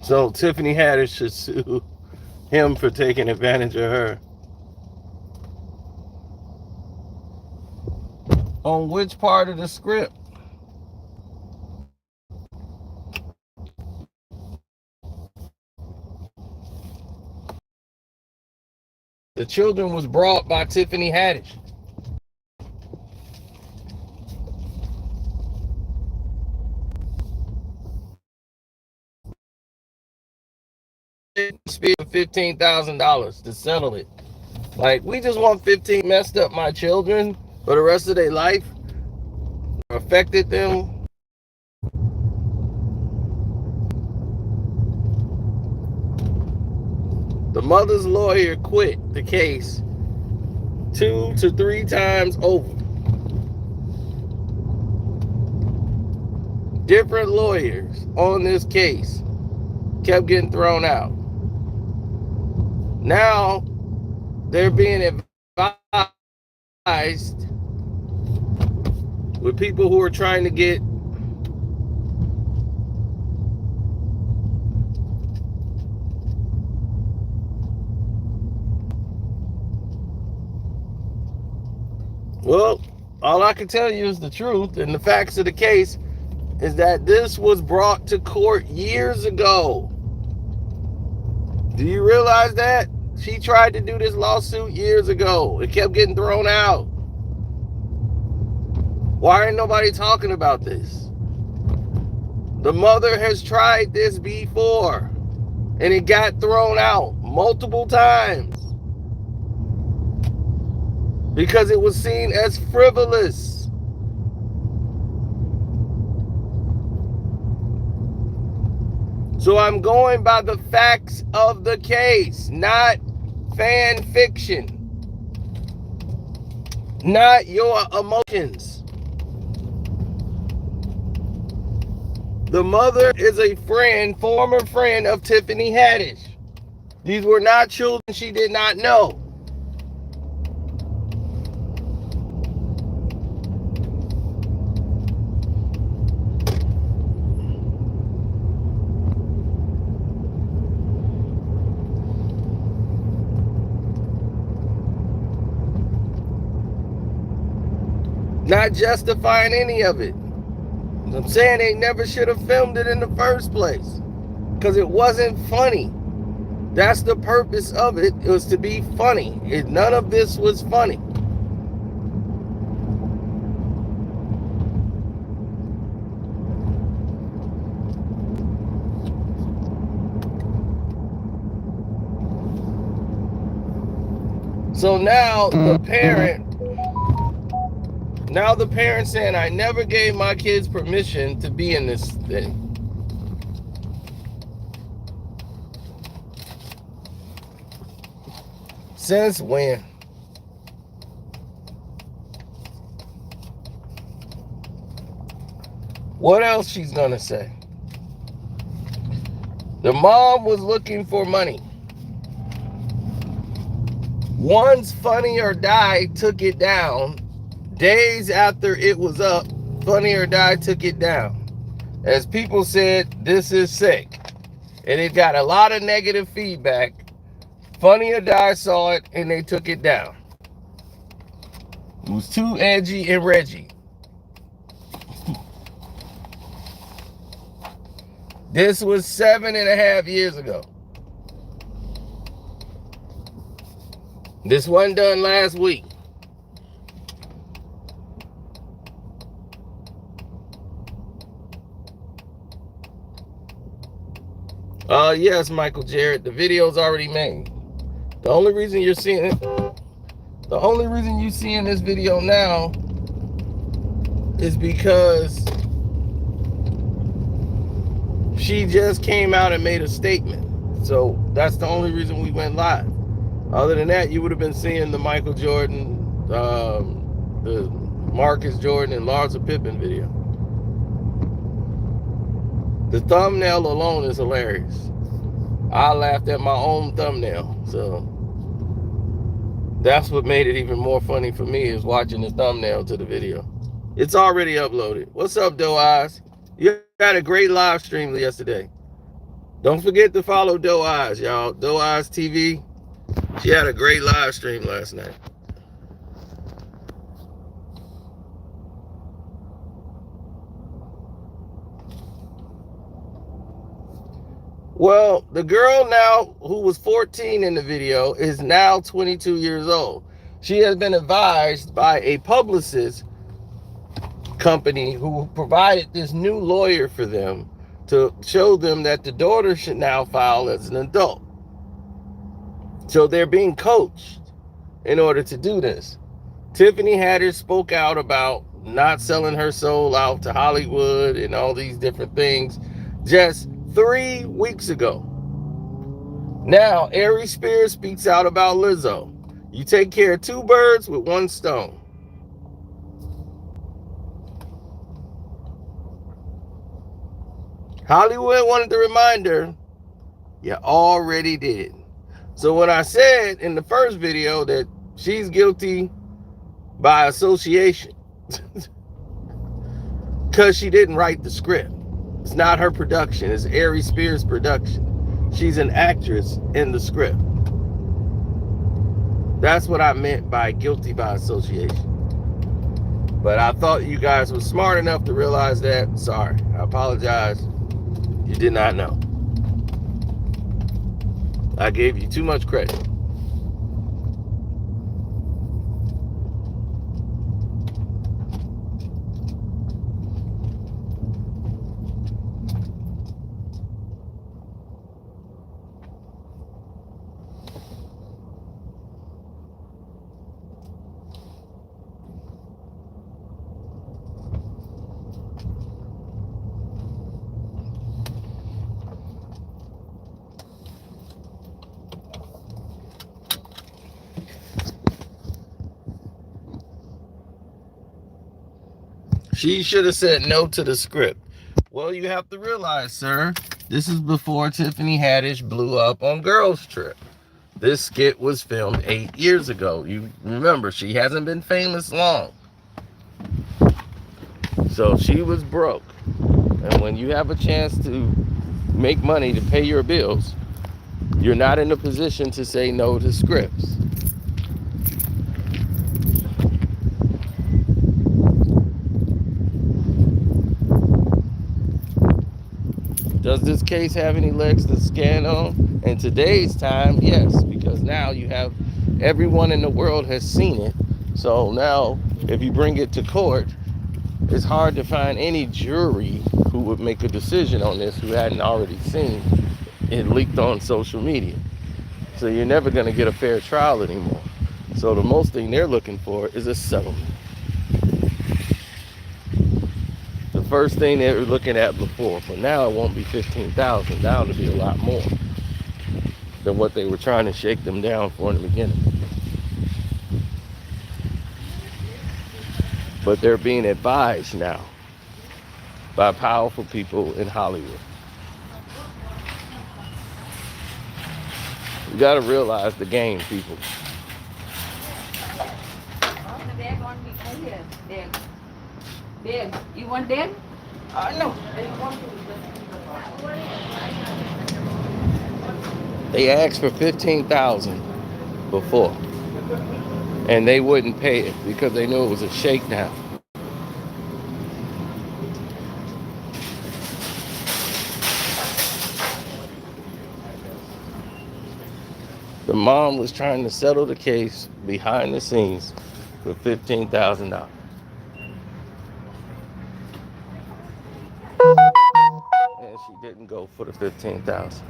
A: So Tiffany Haddish should sue him for taking advantage of her. On which part of the script? The children was brought by Tiffany Haddish. $15,000 to settle it. Like, we just want 15 messed up my children for the rest of their life, affected them. The mother's lawyer quit the case 2 to 3 times over. Different lawyers on this case kept getting thrown out. Now they're being advised with people who are trying to get well, all I can tell you is the truth, and the facts of the case is that this was brought to court years ago. Do you realize that? She tried to do this lawsuit years ago. It kept getting thrown out. Why ain't nobody talking about this? The mother has tried this before, and it got thrown out multiple times because it was seen as frivolous. So I'm going by the facts of the case, not fan fiction, not your emotions. The mother is a friend, former friend of Tiffany Haddish. These were not children she did not know. Not justifying any of it. I'm saying they never should have filmed it in the first place because it wasn't funny. That's the purpose of it. It was to be funny. None of this was funny. So now the parent saying, I never gave my kids permission to be in this thing. Since when? What else she's gonna say? The mom was looking for money. Once Funny or Die took it down, days after it was up, Funny or Die took it down. As people said, this is sick. And it got a lot of negative feedback. Funny or Die saw it and they took it down. It was too edgy and Reggie. This was 7.5 years ago. This wasn't done last week. Yes, Michael Jarrett, the video's already made. The only reason you're seeing this video now is because she just came out and made a statement. So that's the only reason we went live. Other than that, you would have been seeing the Michael Jordan, the Marcus Jordan and Larsa Pippen video. The thumbnail alone is hilarious. I laughed at my own thumbnail. So that's what made it even more funny for me, is watching the thumbnail to the video. It's already uploaded. What's up, Doe Eyes? You had a great live stream yesterday. Don't forget to follow Doe Eyes, y'all. Doe Eyes TV. She had a great live stream last night. Well, the girl now who was 14 in the video is now 22 years old. She has been advised by a publicist company who provided this new lawyer for them to show them that the daughter should now file as an adult. So they're being coached in order to do this. Tiffany Haddish spoke out about not selling her soul out to Hollywood and all these different things just 3 weeks ago. Now, Aries Spears speaks out about Lizzo. You take care of 2 birds with 1 stone. Hollywood wanted to remind her, you already did. So when I said in the first video that she's guilty by association, because she didn't write the script. It's not her production. It's Aries Spears' production. She's an actress in the script. That's what I meant by guilty by association. But I thought you guys were smart enough to realize that. Sorry. I apologize. You did not know. I gave you too much credit. She should have said no to the script. Well, you have to realize, sir, this is before Tiffany Haddish blew up on Girls Trip. This skit was filmed 8 years ago. You remember, she hasn't been famous long. So she was broke. And when you have a chance to make money to pay your bills, you're not in a position to say no to scripts. Does this case have any legs to stand on? In today's time, yes, because now you have everyone in the world has seen it. So now, if you bring it to court, it's hard to find any jury who would make a decision on this who hadn't already seen it leaked on social media. So you're never going to get a fair trial anymore. So the most thing they're looking for is a settlement. The first thing they were looking at before, but now it won't be 15,000. Now it'll be a lot more than what they were trying to shake them down for in the beginning. But they're being advised now by powerful people in Hollywood. You got to realize the game, people.
B: You want that?
A: No. They asked for 15,000 before, and they wouldn't pay it because they knew it was a shakedown. The mom was trying to settle the case behind the scenes for $15,000. And she didn't go for the 15,000.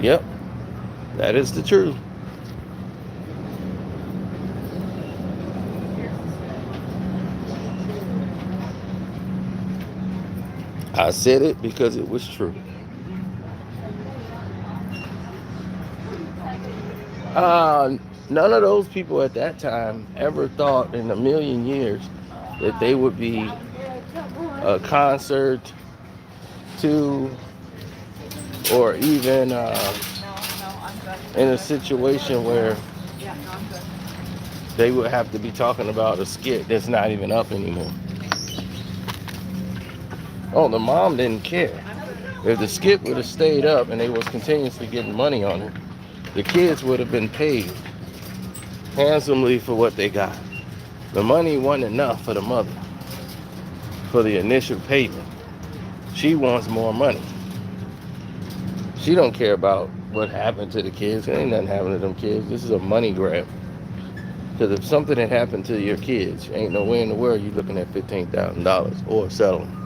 A: Yep, that is the truth. I said it because it was true. None of those people at that time ever thought in a million years that they would be a concert to, or even in a situation where they would have to be talking about a skit that's not even up anymore. Oh, the mom didn't care. If the skit would have stayed up and they was continuously getting money on it, the kids would have been paid handsomely for what they got. The money wasn't enough for the mother for the initial payment. She wants more money. She don't care about what happened to the kids. There ain't nothing happened to them kids. This is a money grab. Because if something had happened to your kids, ain't no way in the world you looking at $15,000 or a settlement.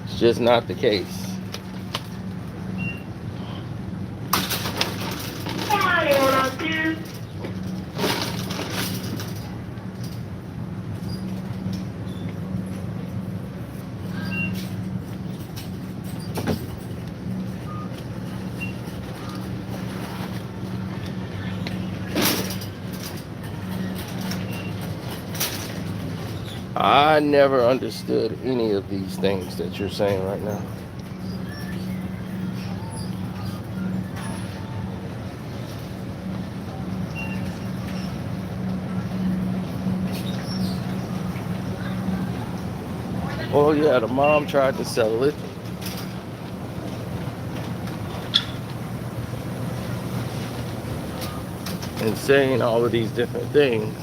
A: It's just not the case. I never understood any of these things that you're saying right now. Oh yeah, the mom tried to settle it. And saying all of these different things.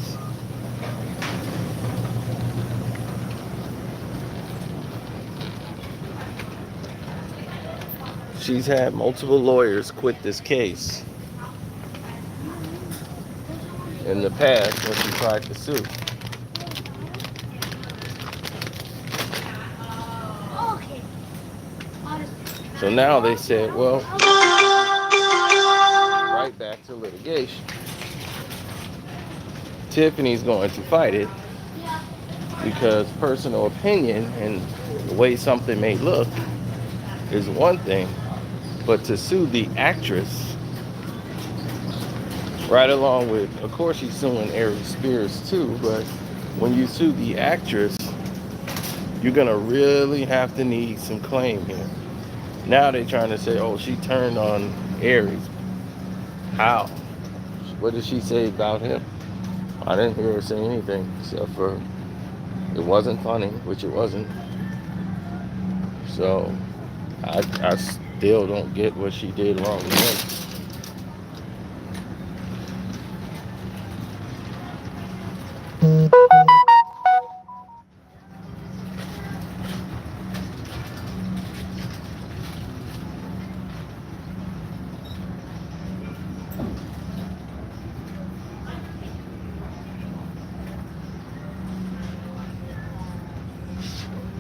A: She's had multiple lawyers quit this case in the past when she tried to sue. So now they said, well, right back to litigation. Tiffany's going to fight it because personal opinion and the way something may look is one thing, but to sue the actress, right along with, of course she's suing Aries Spears too, but when you sue the actress, you're gonna really have to need some claim here. Now they're trying to say, oh, she turned on Aries. How? What did she say about him? I didn't hear her say anything except for it wasn't funny, which it wasn't. So I still don't get what she did wrong with him.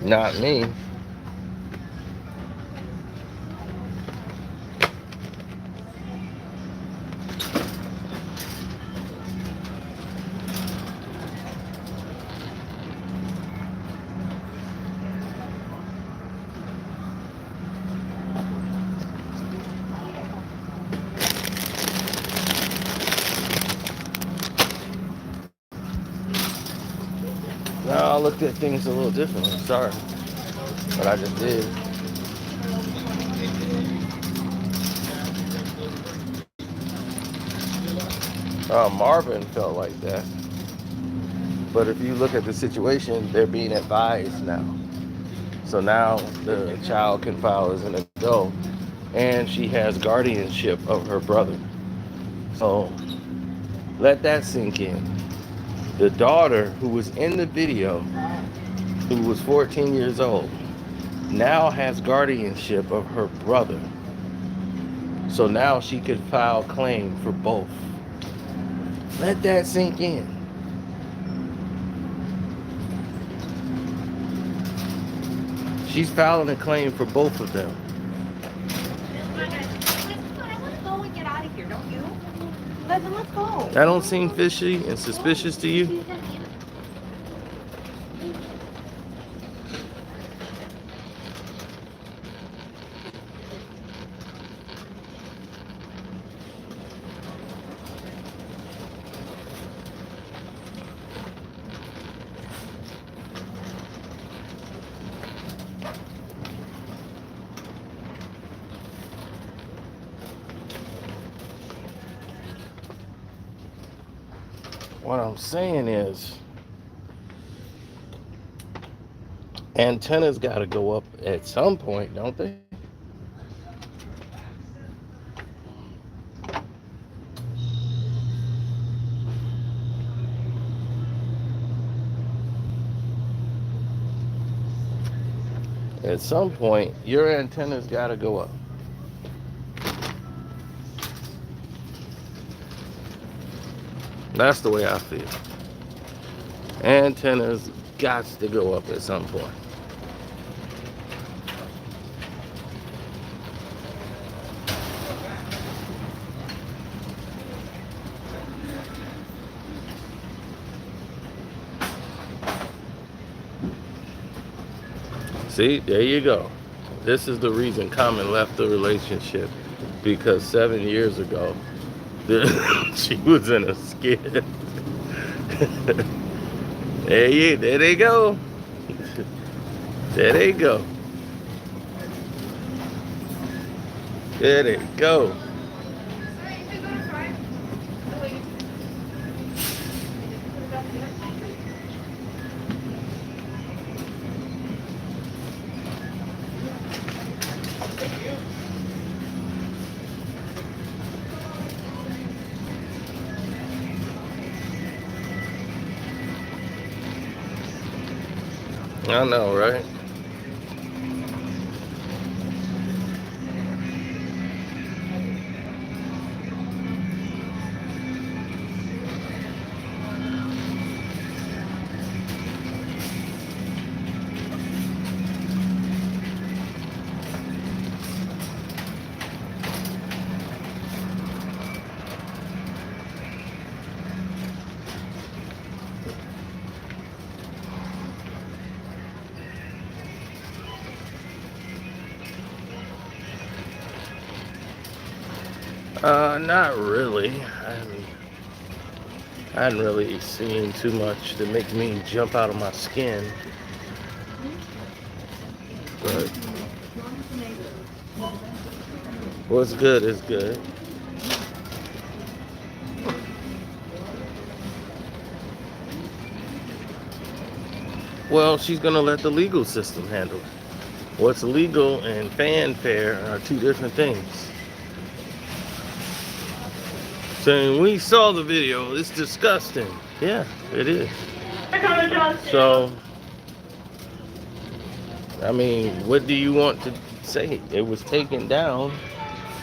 A: Not me. No, I looked at things a little differently. Sorry, but I just did. Marvin felt like that. But if you look at the situation, they're being advised now. So now the child can file as an adult, and she has guardianship of her brother. So let that sink in. The daughter who was in the video, who was 14 years old, now has guardianship of her brother. So now she could file claim for both. Let that sink in. She's filing a claim for both of them.
B: I want to go and get out of here, don't you? Let's go.
A: That don't seem fishy and suspicious to you? What I'm saying is, antennas got to go up at some point, don't they? At some point, your antennas got to go up. That's the way I feel. Antennas got to go up at some point. See, there you go. This is the reason Common left the relationship, because 7 years ago, she was in a skid. There they go. There they go. There they go. I know, right? Not really. I hadn't really seen too much to make me jump out of my skin. But what's good is good. Well, she's gonna let the legal system handle it. What's legal and fanfare are two different things. So when we saw the video, it's disgusting. Yeah, it is. So, I mean, what do you want to say? It was taken down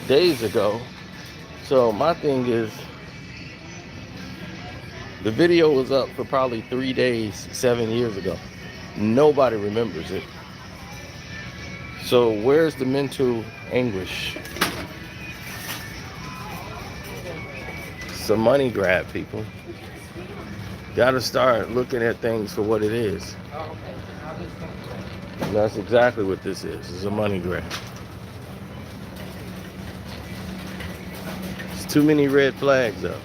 A: days ago. So my thing is, the video was up for probably 3 days, 7 years ago. Nobody remembers it. So where's the mental anguish? It's a money grab, people. Got to start looking at things for what it is. And that's exactly what this is. It's a money grab. It's too many red flags, though,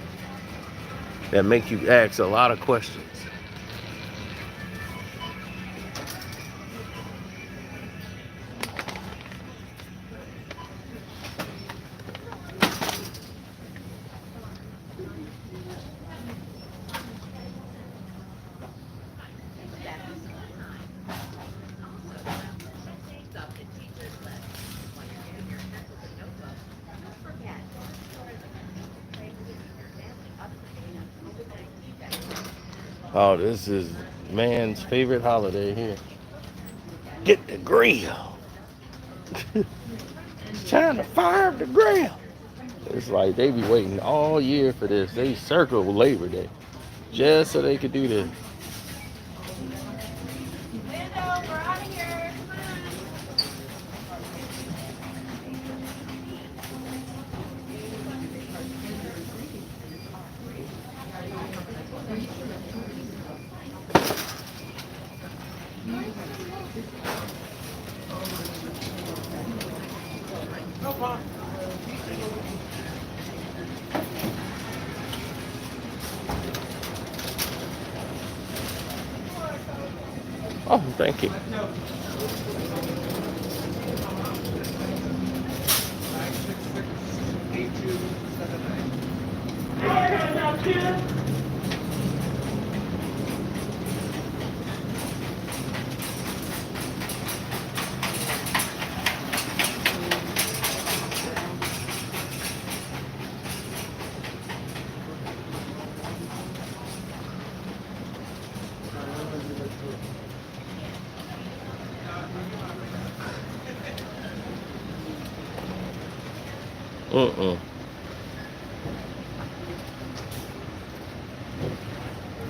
A: that make you ask a lot of questions. Oh, this is man's favorite holiday here. Get the grill. It's time to fire up the grill. It's like they be waiting all year for this. They circle Labor Day just so they could do this. Oh, thank you.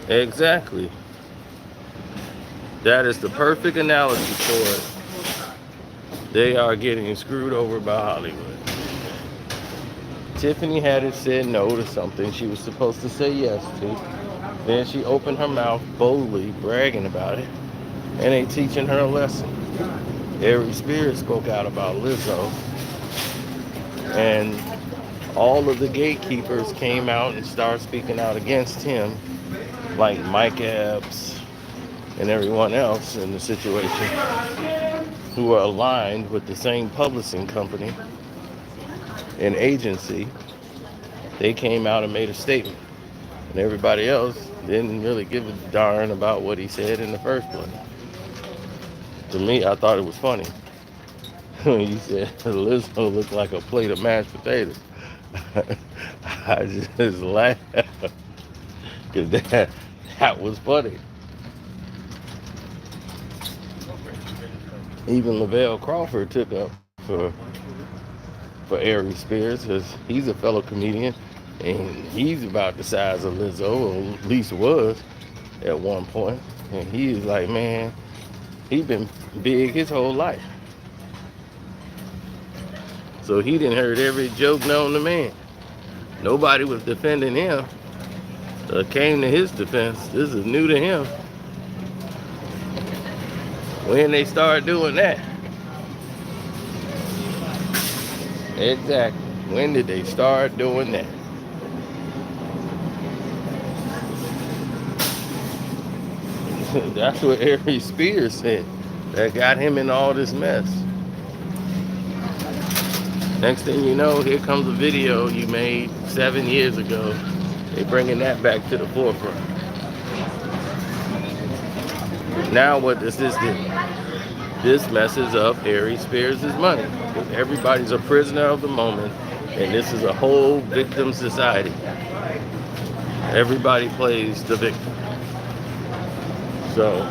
A: Exactly. That is the perfect analogy for it. They are getting screwed over by Hollywood. Tiffany Haddish said no to something she was supposed to say yes to. Then she opened her mouth boldly, bragging about it, and they teaching her a lesson. Ari Spears spoke out about Lizzo, and all of the gatekeepers came out and started speaking out against him, like Mike Epps and everyone else in the situation who are aligned with the same publishing company and agency. They came out and made a statement, and everybody else didn't really give a darn about what he said in the first place. To me, I thought it was funny when he said Lizzo looked like a plate of mashed potatoes. I just laughed because that was funny. Even Lavelle Crawford took up for Ari Spears, because he's a fellow comedian and he's about the size of Lizzo, or at least was at one point. And he's like, man, he's been big his whole life. So he done heard every joke known to man. Nobody was defending him. Came to his defense. This is new to him. When they start doing that. Exactly. When did they start doing that? That's what Ari Spears said. That got him in all this mess. Next thing you know, here comes a video you made 7 years ago. They're bringing that back to the forefront. Now what does this do? This messes up Ari Spears' money. Everybody's a prisoner of the moment, and this is a whole victim society. Everybody plays the victim. So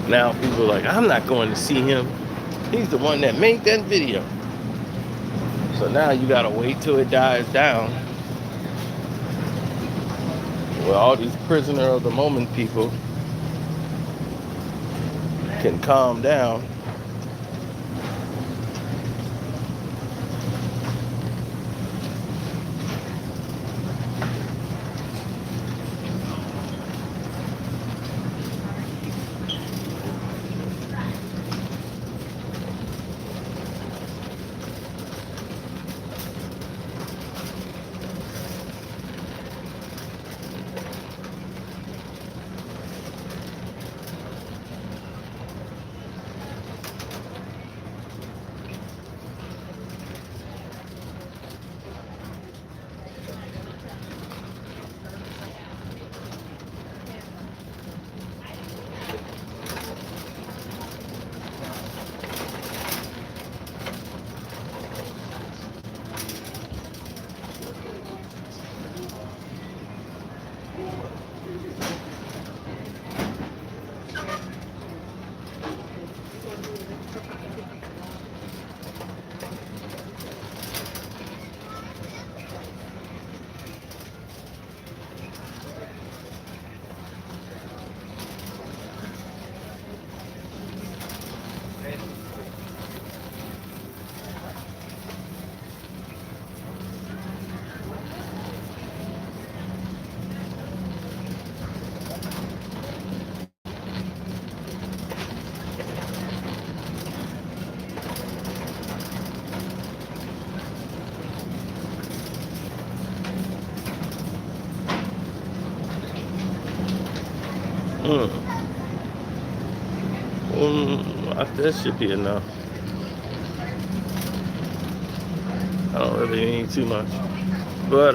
A: now people are like, I'm not going to see him. He's the one that made that video. So now you gotta wait till it dies down. Well, all these prisoner of the moment people can calm down. That should be enough. I don't really need too much. But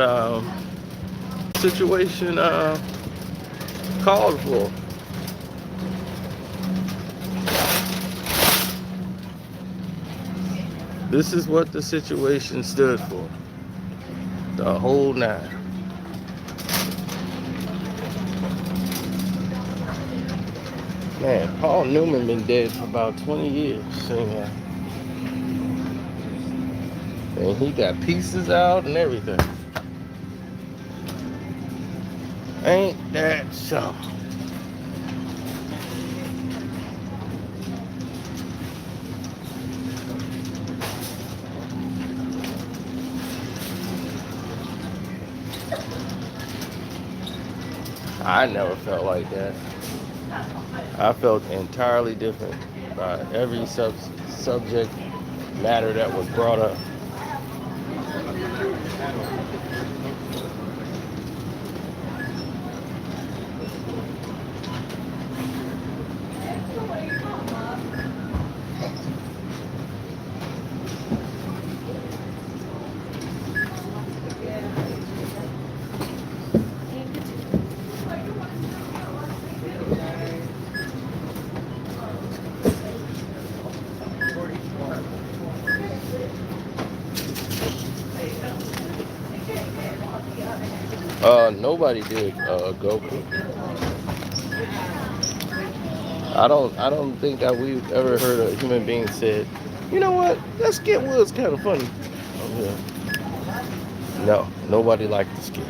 A: situation called for. This is what the situation stood for. The whole nine. Man, Paul Newman been dead for about 20 years. And he got pieces out and everything. Ain't that something? I never felt like that. I felt entirely different by every subject matter that was brought up. Nobody did Goku. I don't think that we've ever heard a human being said, you know what, that skit was kind of funny. Oh, yeah. No, nobody liked the skit.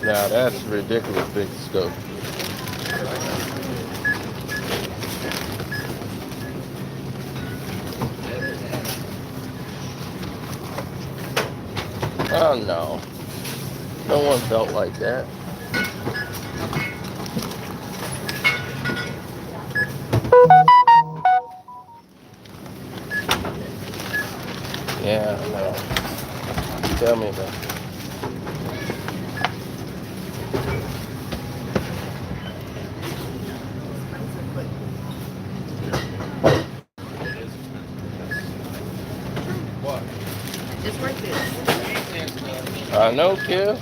A: Now that's ridiculous big scope. Oh no. No one felt like that. Yeah, no. Tell me about it. What?
B: It's worth it.
A: I know, kid.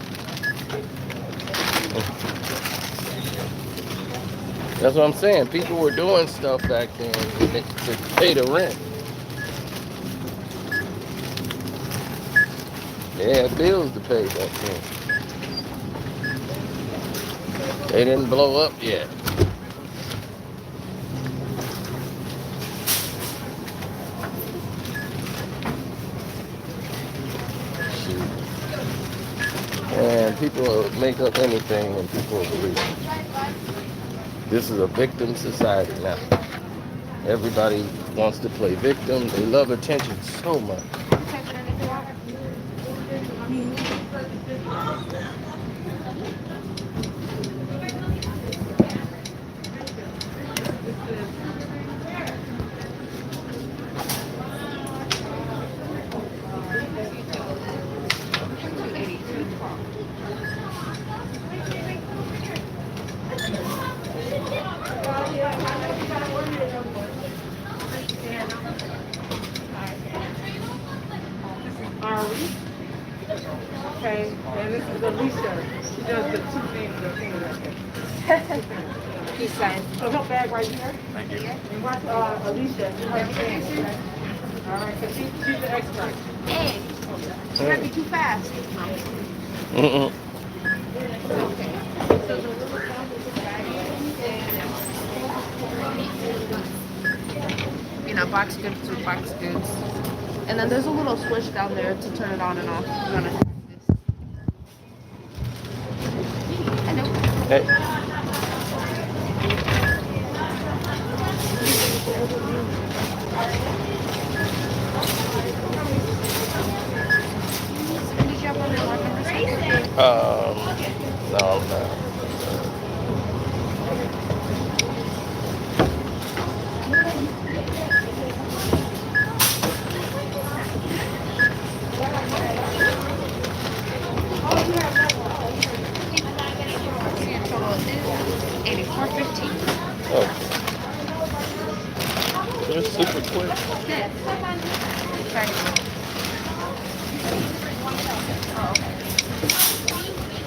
A: That's what I'm saying. People were doing stuff back then to pay the rent. They had bills to pay back then. They didn't blow up yet. Shoot. And people will make up anything and people will believe it. This is a victim society now. Everybody wants to play victim. They love attention so much.
C: Okay, and this is Alicia. She does the two things,
B: Peace sign.
C: So her bag right here.
A: Thank you.
C: And watch Alicia. All right, because she's the expert.
B: Hey, you gotta be too fast.
A: Mm-mm.
B: Okay. So the little box goods with box goods. And then there's a little switch down there to turn it on and off. You wanna tap this. Hello.
A: Hey.
B: Did you have one that went number 6?
A: No, I'm not.
B: Your total is 84.15.
A: Oh, they're super quick.
B: Okay.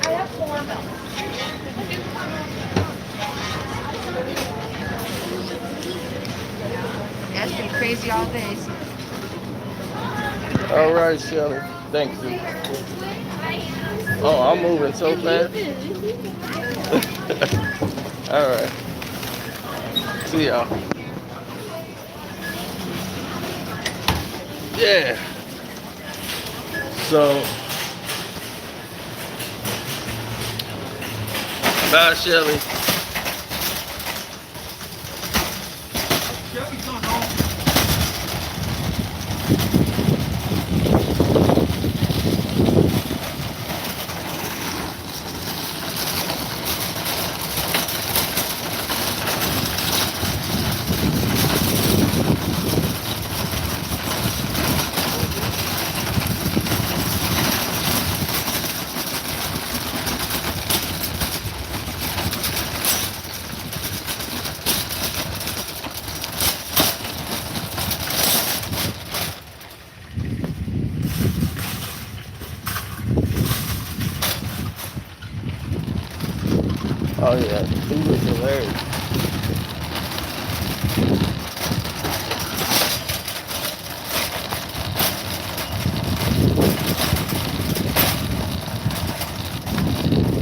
B: I have 4 milk. Yeah, it's been crazy all day.
A: All right, Shelly. Thank you. Oh, I'm moving so fast. All right. See y'all. Yeah. So, bye, Shelly. Oh yeah, he was hilarious.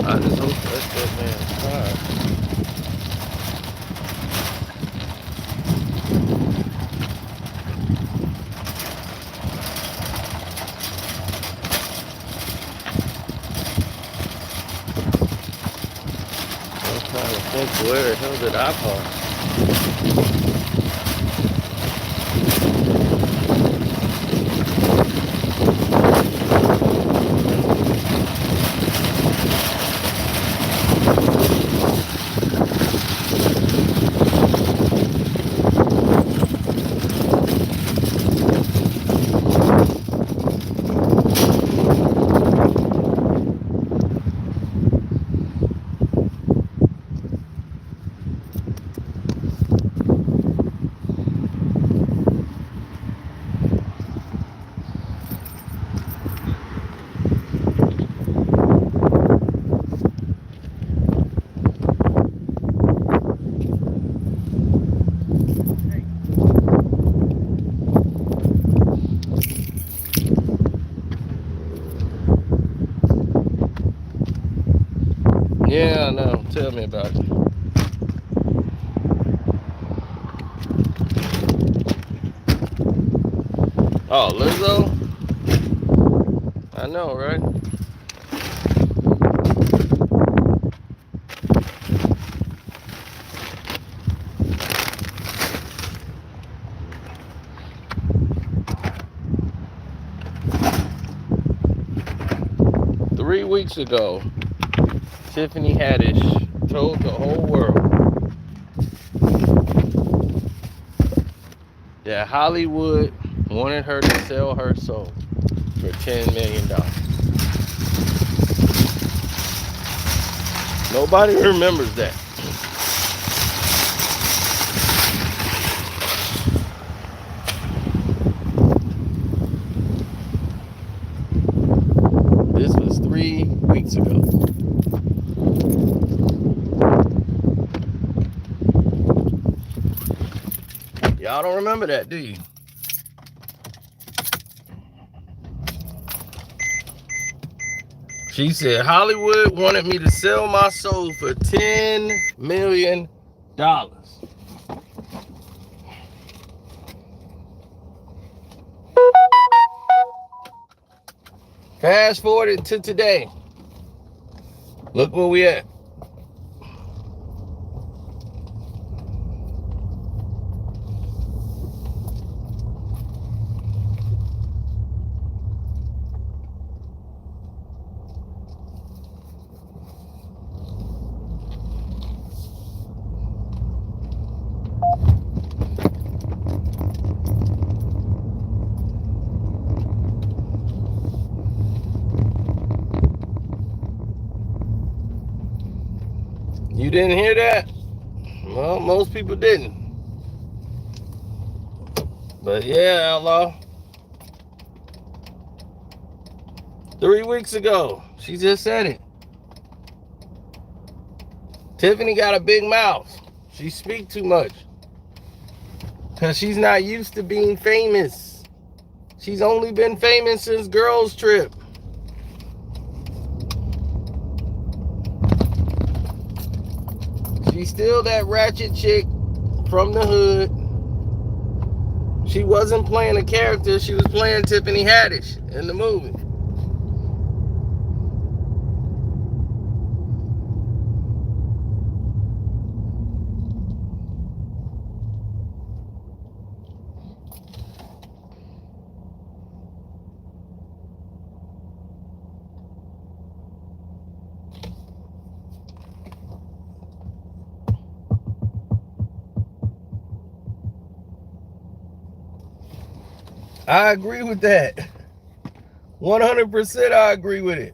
A: I just hope that's that man's car. I'm trying to think, where the hell did I park? Tell me about it. Oh, Lizzo? I know, right? Weeks ago, Tiffany Haddish told the whole world that Hollywood wanted her to sell her soul for $10 million. Nobody remembers that. This was 3 weeks ago. Y'all don't remember that, do you? She said Hollywood wanted me to sell my soul for $10 million. Fast forward to today. Look where we at. You didn't hear that? Well, most people didn't. But yeah, Outlaw. 3 weeks ago, she just said it. Tiffany got a big mouth. She speaks too much. Because she's not used to being famous. She's only been famous since Girls Trip. She's still that ratchet chick from the hood. She wasn't playing a character. She was playing Tiffany Haddish in the movie. I agree with that. 100% I agree with it.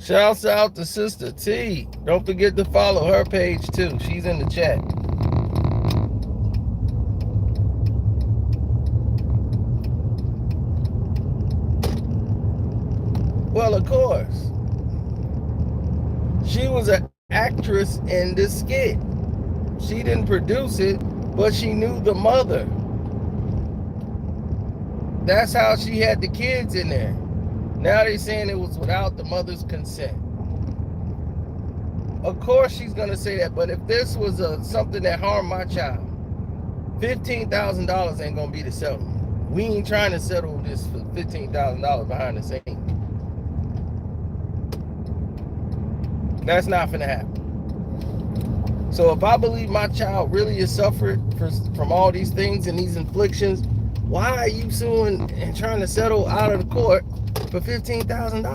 A: Shouts out to Sister T. Don't forget to follow her page too. She's in the chat. Well, of course. She was an actress in the skit. She didn't produce it, but she knew the mother. That's how she had the kids in there. Now they're saying it was without the mother's consent. Of course she's going to say that, but if this was something that harmed my child, $15,000 ain't going to be the settlement. We ain't trying to settle this for $15,000 behind the scenes. That's not gonna happen. So if I believe my child really is suffering from all these things and these inflictions, why are you suing and trying to settle out of the court for $15,000?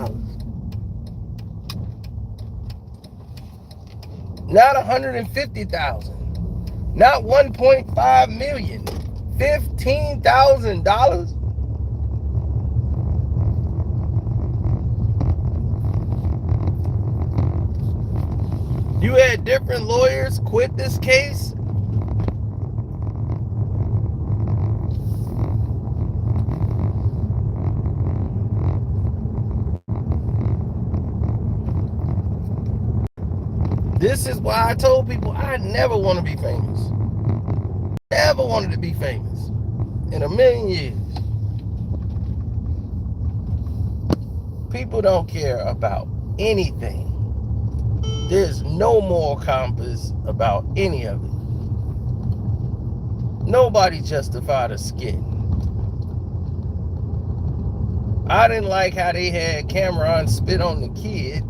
A: Not $150,000, not $1.5 million, $15,000. You had different lawyers quit this case. This is why I told people I never want to be famous. Never wanted to be famous in a million years. People don't care about anything. There's no moral compass about any of it. Nobody justified a skit. I didn't like how they had Cameron spit on the kid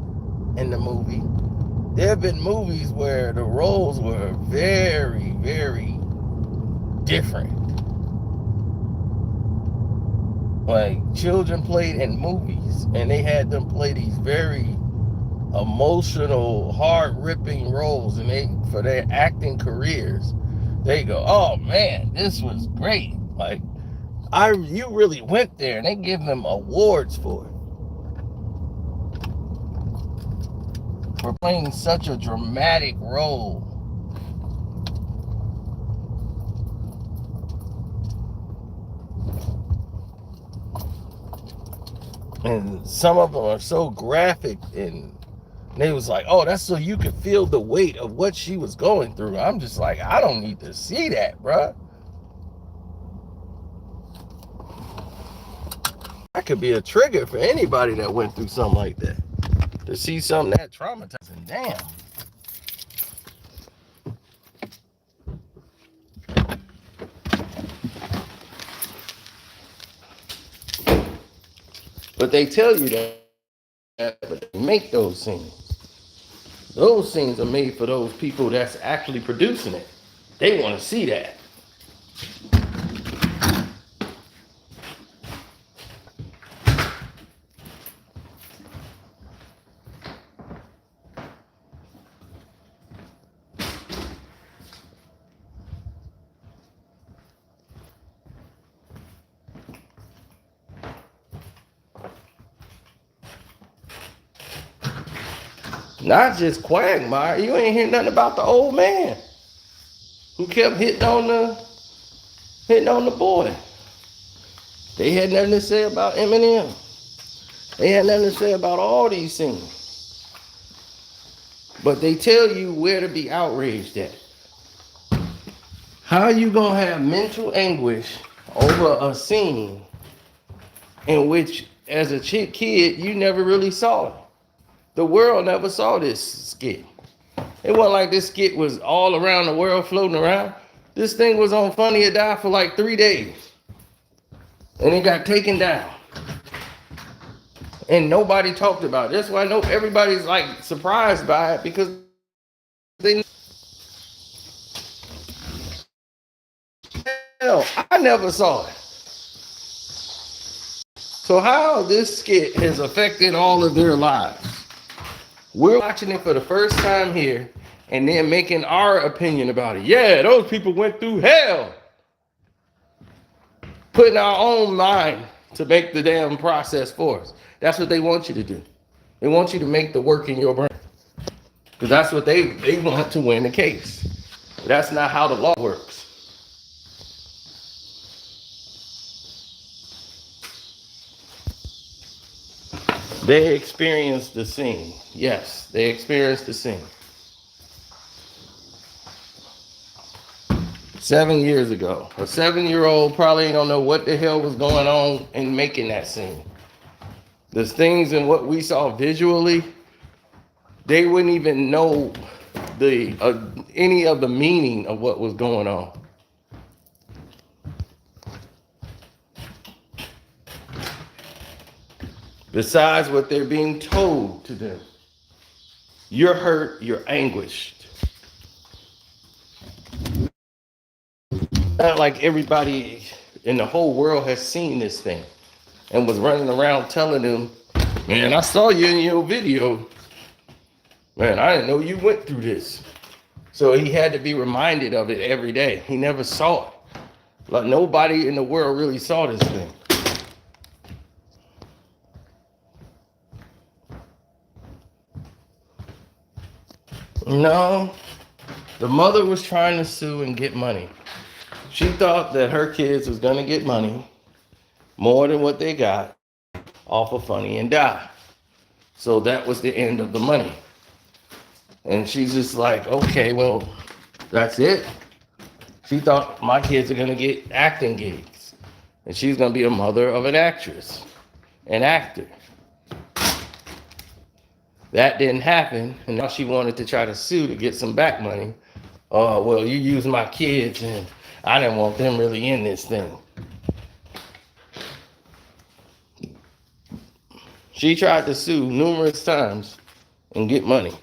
A: in the movie. There have been movies where the roles were very, very different. Like children played in movies and they had them play these very emotional, hard-ripping roles, and they, for their acting careers, they go, oh man, this was great. Like, you really went there, and they give them awards for it. For playing such a dramatic role. And some of them are so graphic, and they was like, oh, that's so you could feel the weight of what she was going through. I'm just like, I don't need to see that, bruh. That could be a trigger for anybody that went through something like that. To see something that traumatizing, damn. But they tell you that, but they make those scenes. Those scenes are made for those people that's actually producing it. They want to see that. Not just Quagmire. You ain't hear nothing about the old man who kept hitting on the boy. They had nothing to say about Eminem. They had nothing to say about all these things. But they tell you where to be outraged at. How are you gonna have mental anguish over a scene in which, as a kid, you never really saw it? The world never saw this skit. It wasn't like this skit was all around the world floating around. This thing was on Funny or Die for like 3 days. And it got taken down. And nobody talked about it. That's why everybody's like surprised by it, because they, hell, I never saw it. So how this skit has affected all of their lives. We're watching it for the first time here and then making our opinion about it. Yeah, those people went through hell. Putting our own mind to make the damn process for us. That's what they want you to do. They want you to make the work in your brain. Because that's what they want to win the case. But that's not how the law works. They experienced the scene. Yes, they experienced the scene. 7 years ago. A 7-year-old probably ain't gonna know what the hell was going on in making that scene. The things and what we saw visually, they wouldn't even know any of the meaning of what was going on. Besides what they're being told to do. You're hurt, you're anguished. Not like everybody in the whole world has seen this thing and was running around telling them, man, I saw you in your video. Man, I didn't know you went through this. So he had to be reminded of it every day. He never saw it. Like nobody in the world really saw this thing. No, the mother was trying to sue and get money. She thought that her kids was gonna get money more than what they got off of Funny and Die. So that was the end of the money. And she's just like, okay, well, that's it. She thought my kids are gonna get acting gigs. And she's gonna be a mother of an actress, an actor. That didn't happen, and now she wanted to try to sue to get some back money. Oh, well, you used my kids, and I didn't want them really in this thing. She tried to sue numerous times and get money.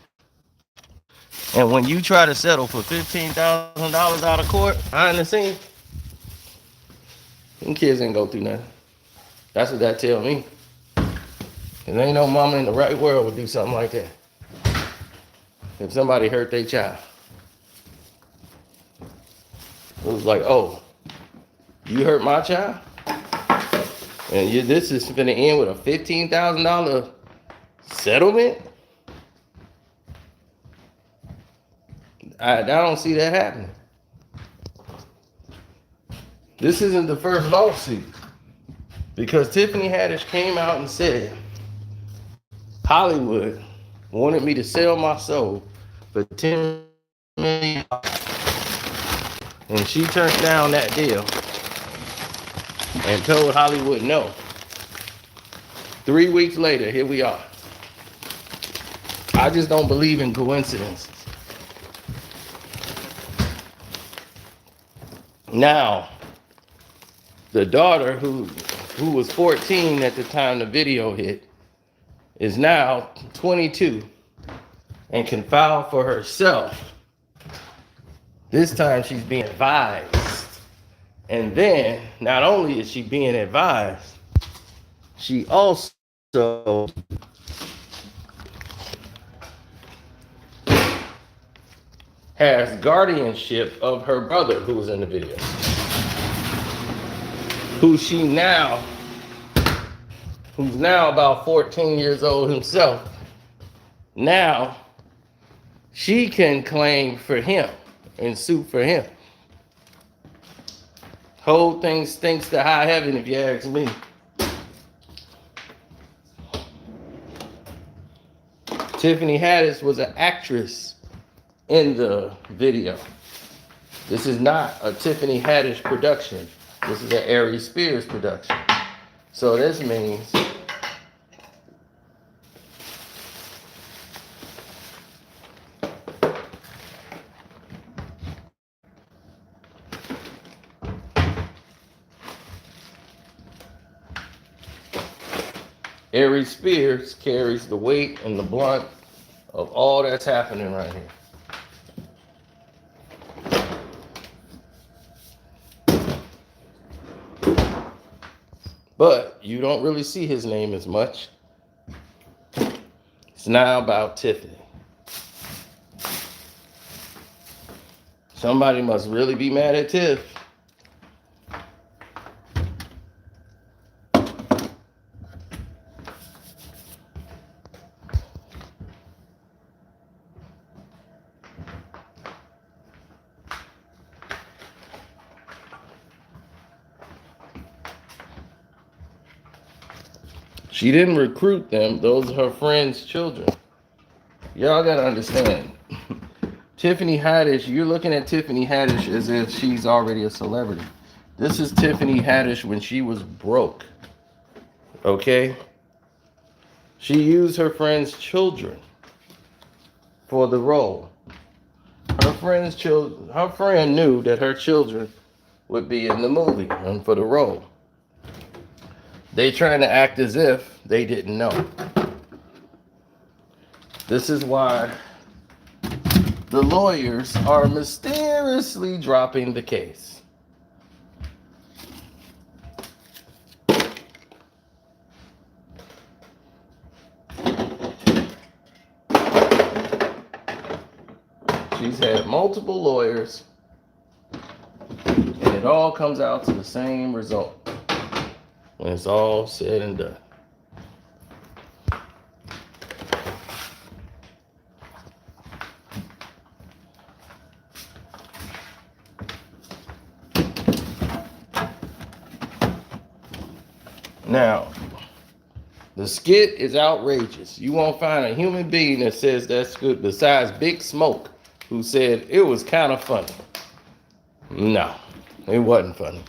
A: And when you try to settle for $15,000 out of court, behind the scenes, them kids ain't go through nothing. That's what that tell me. There ain't no mama in the right world would do something like that. If somebody hurt their child. It was like, oh, you hurt my child? And this is gonna end with a $15,000 settlement? I don't see that happening. This isn't the first lawsuit. Because Tiffany Haddish came out and said, Hollywood wanted me to sell my soul for $10 million. And she turned down that deal and told Hollywood no. 3 weeks later, here we are. I just don't believe in coincidences. Now, the daughter who was 14 at the time the video hit is now 22 and can file for herself. This time she's being advised. And then, not only is she being advised, she also has guardianship of her brother who was in the video. Who's now about 14 years old himself. Now, she can claim for him and sue for him. Whole thing stinks to high heaven if you ask me. Tiffany Haddish was an actress in the video. This is not a Tiffany Haddish production. This is an Aries Spears production. So this means Aries Spears carries the weight and the blunt of all that's happening right here. But you don't really see his name as much. It's now about Tiffany. Somebody must really be mad at Tiff. She didn't recruit them. Those are her friends' children. Y'all gotta understand. Tiffany Haddish, you're looking at Tiffany Haddish as if she's already a celebrity. This is Tiffany Haddish when she was broke. Okay? She used her friends' children for the role. Her friend knew that her children would be in the movie and for the role. They trying to act as if they didn't know. This is why the lawyers are mysteriously dropping the case. She's had multiple lawyers, and it all comes out to the same result when it's all said and done. Now, the skit is outrageous. You won't find a human being that says that's good besides Big Smoke, who said it was kind of funny. No, it wasn't funny.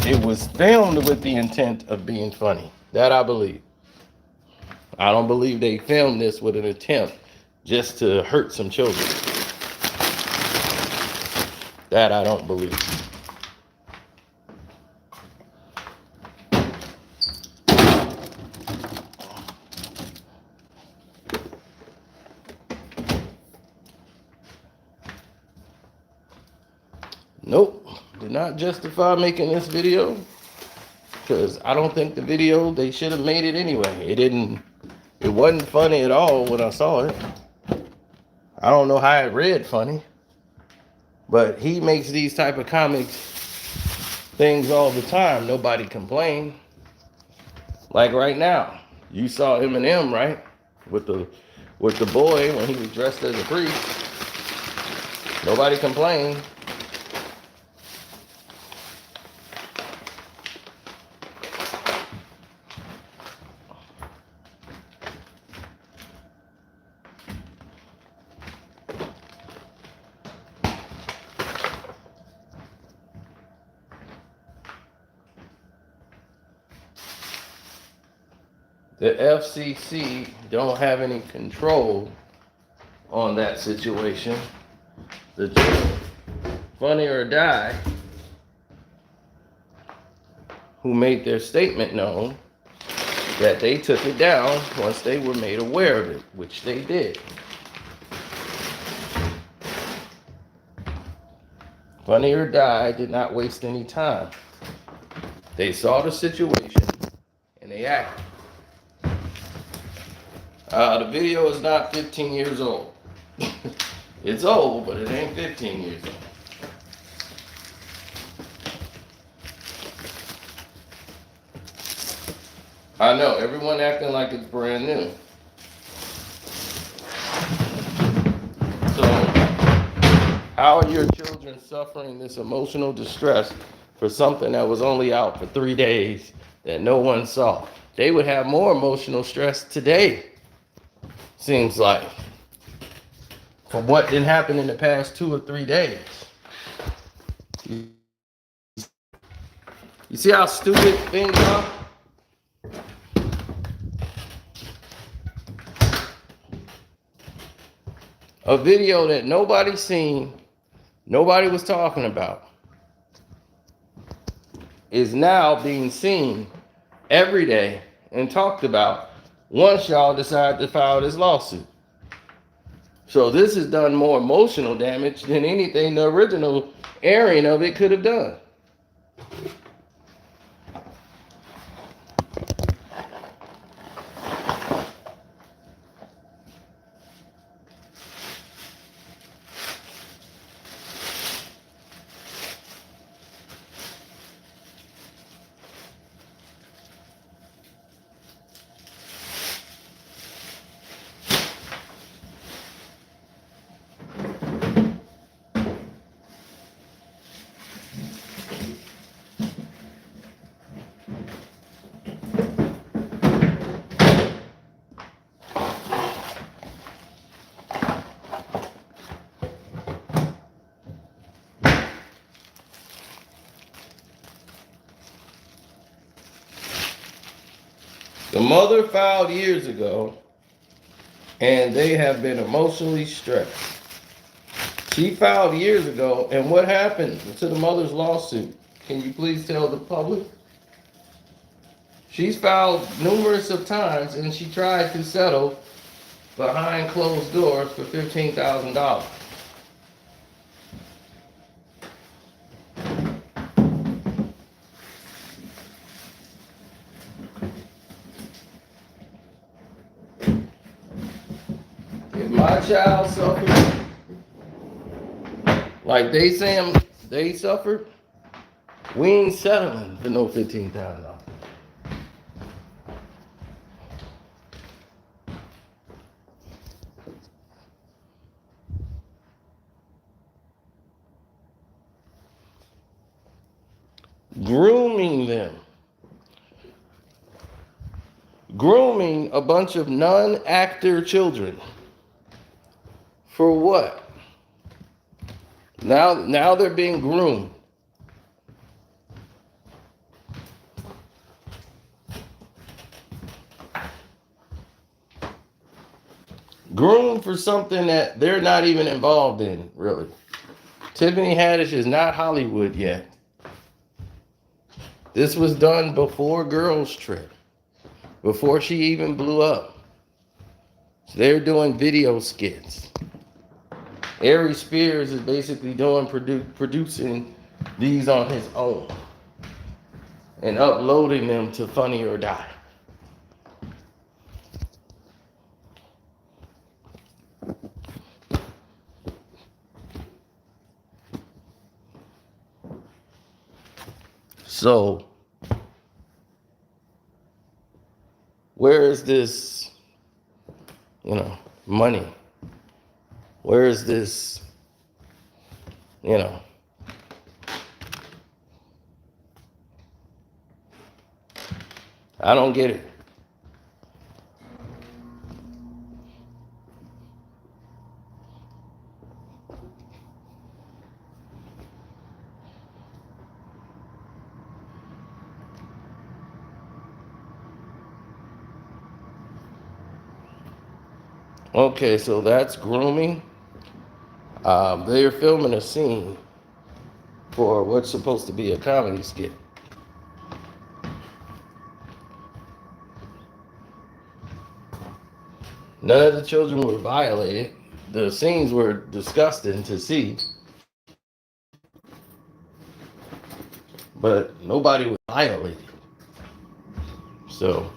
A: It was filmed with the intent of being funny. That I believe. I don't believe they filmed this with an attempt just to hurt some children. That I don't believe. Nope, did not justify making this video because I don't think the video, they should have made it anyway. It wasn't funny at all when I saw it. I don't know how it read funny, but he makes these type of comics things all the time. Nobody complained. Like right now, you saw Eminem, right? With the boy when he was dressed as a priest. Nobody complained. The FCC don't have any control on that situation. The judge, Funny or Die, who made their statement known, that they took it down once they were made aware of it, which they did. Funny or Die did not waste any time. They saw the situation and they acted. The video is not 15 years old. It's old, but it ain't 15 years old. I know, everyone acting like it's brand new. So, how are your children suffering this emotional distress for something that was only out for 3 days that no one saw? They would have more emotional stress today. Seems like, from what didn't happen in the past 2 or 3 days. You see how stupid things are? A video that nobody's seen, nobody was talking about, is now being seen every day and talked about once y'all decide to file this lawsuit. So this has done more emotional damage than anything the original airing of it could have done. The mother filed years ago, and they have been emotionally stressed. She filed years ago, and what happened to the mother's lawsuit? Can you please tell the public? She's filed numerous of times, and she tried to settle behind closed doors for $15,000. If my child suffered, like they saying they suffered, we ain't settling for no $15,000. Grooming them. Grooming a bunch of non-actor children. For what? Now they're being groomed. Groomed for something that they're not even involved in, really. Tiffany Haddish is not Hollywood yet. This was done before Girls Trip, before she even blew up. So they're doing video skits. Ari Spears is basically producing these on his own and uploading them to Funny or Die. So, where is this, money? Where is this, I don't get it. Okay, so that's grooming. They're filming a scene for what's supposed to be a comedy skit. None of the children were violated. The scenes were disgusting to see, but nobody was violated. So,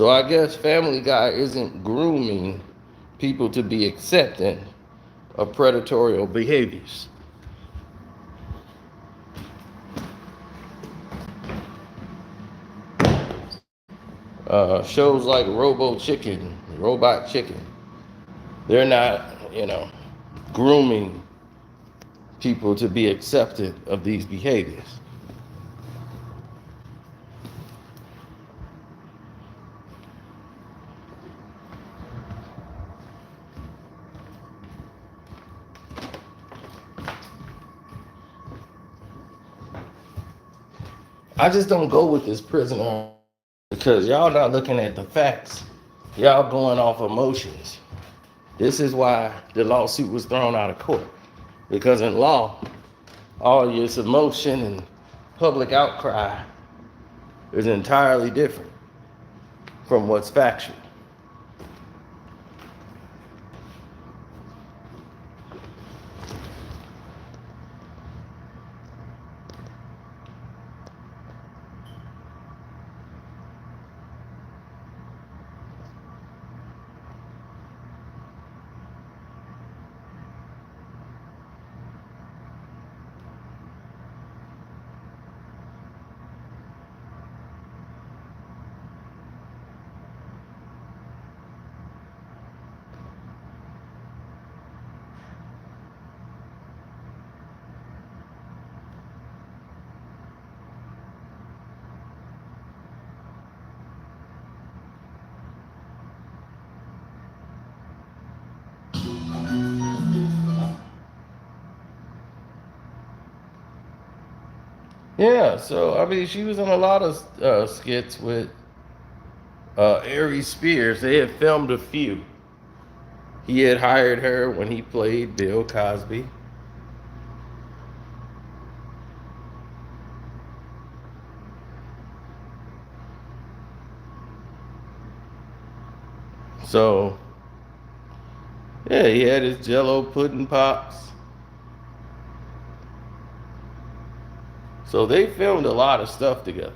A: I guess Family Guy isn't grooming people to be accepting of predatory behaviors. Shows like Robot Chicken, they're not, grooming people to be accepted of these behaviors. I just don't go with this prisoner because y'all not looking at the facts. Y'all going off emotions. This is why the lawsuit was thrown out of court. Because in law, all this emotion and public outcry is entirely different from what's factual. Yeah, so I mean, she was in a lot of skits with Ari Spears. They had filmed a few. He had hired her when he played Bill Cosby. So, yeah, he had his Jello pudding pops. So they filmed a lot of stuff together.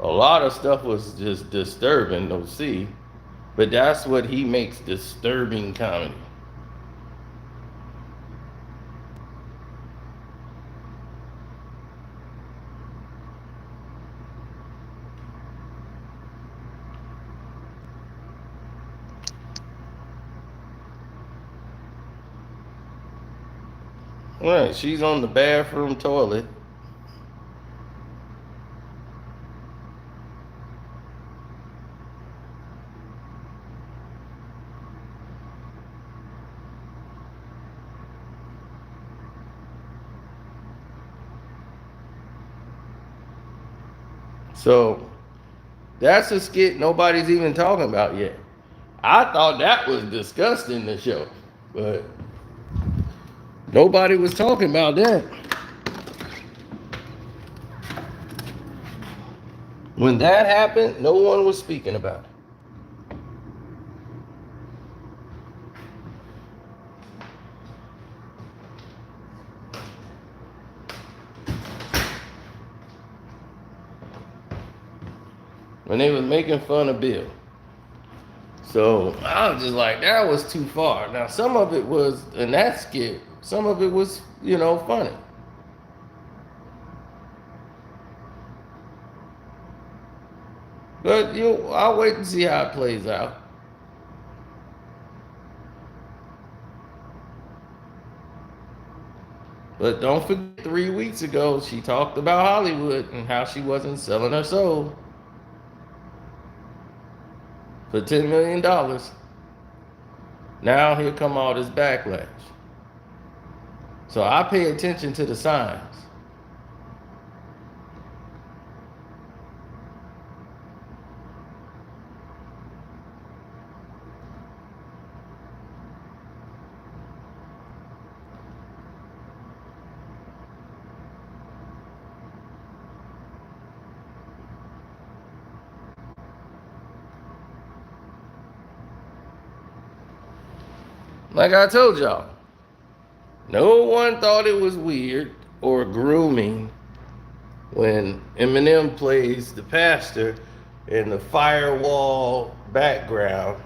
A: A lot of stuff was just disturbing to see, but that's what he makes disturbing comedy. All right, she's on the bathroom toilet. So that's a skit nobody's even talking about yet. I thought that was disgusting, the show, but nobody was talking about that. When that happened, no one was speaking about it. When they was making fun of Bill. So I was just like, that was too far. Now some of it was in that skit, some of it was, funny. But I'll wait and see how it plays out. But don't forget, 3 weeks ago, she talked about Hollywood and how she wasn't selling her soul for $10 million. Now here come all this backlash. So I pay attention to the signs. Like I told y'all, no one thought it was weird or grooming when Eminem plays the pastor in the firewall background.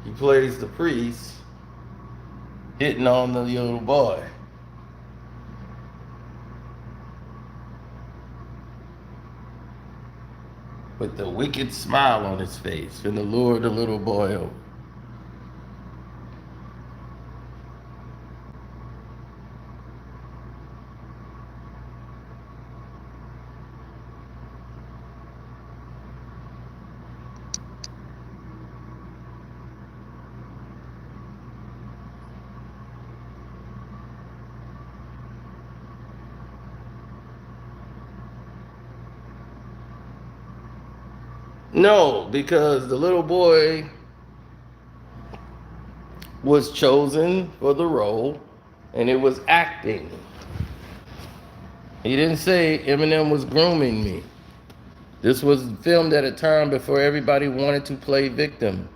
A: He plays the priest hitting on the little boy. With the wicked smile on his face, and to lure the little boy over. No, because the little boy was chosen for the role, and it was acting. He didn't say Eminem was grooming me. This was filmed at a time before everybody wanted to play victim.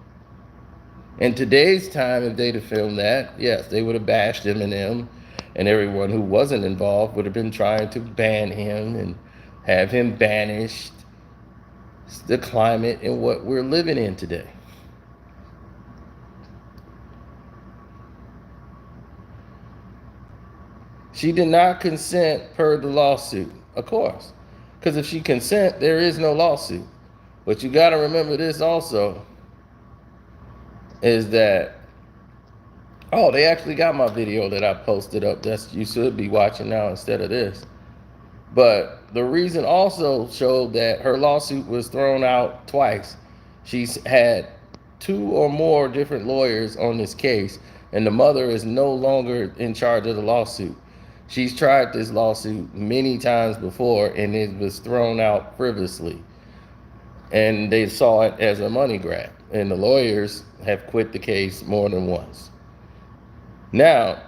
A: In today's time, if they'd have filmed that, yes, they would have bashed Eminem, and everyone who wasn't involved would have been trying to ban him and have him banished. It's the climate and what we're living in today. She did not consent per the lawsuit, of course. Because if she consent, there is no lawsuit. But you got to remember this also, is that, oh, they actually got my video that I posted up. You should be watching now instead of this. But the reason also showed that her lawsuit was thrown out twice. She's had 2 or more different lawyers on this case, and the mother is no longer in charge of the lawsuit. She's tried this lawsuit many times before, and it was thrown out frivolously. And they saw it as a money grab. and the lawyers have quit the case more than once. Now,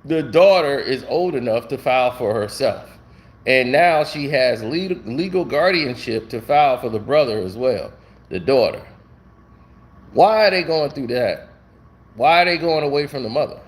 A: the daughter is old enough to file for herself. And now she has legal guardianship to file for the brother as well, the daughter. Why are they going through that? Why are they going away from the mother?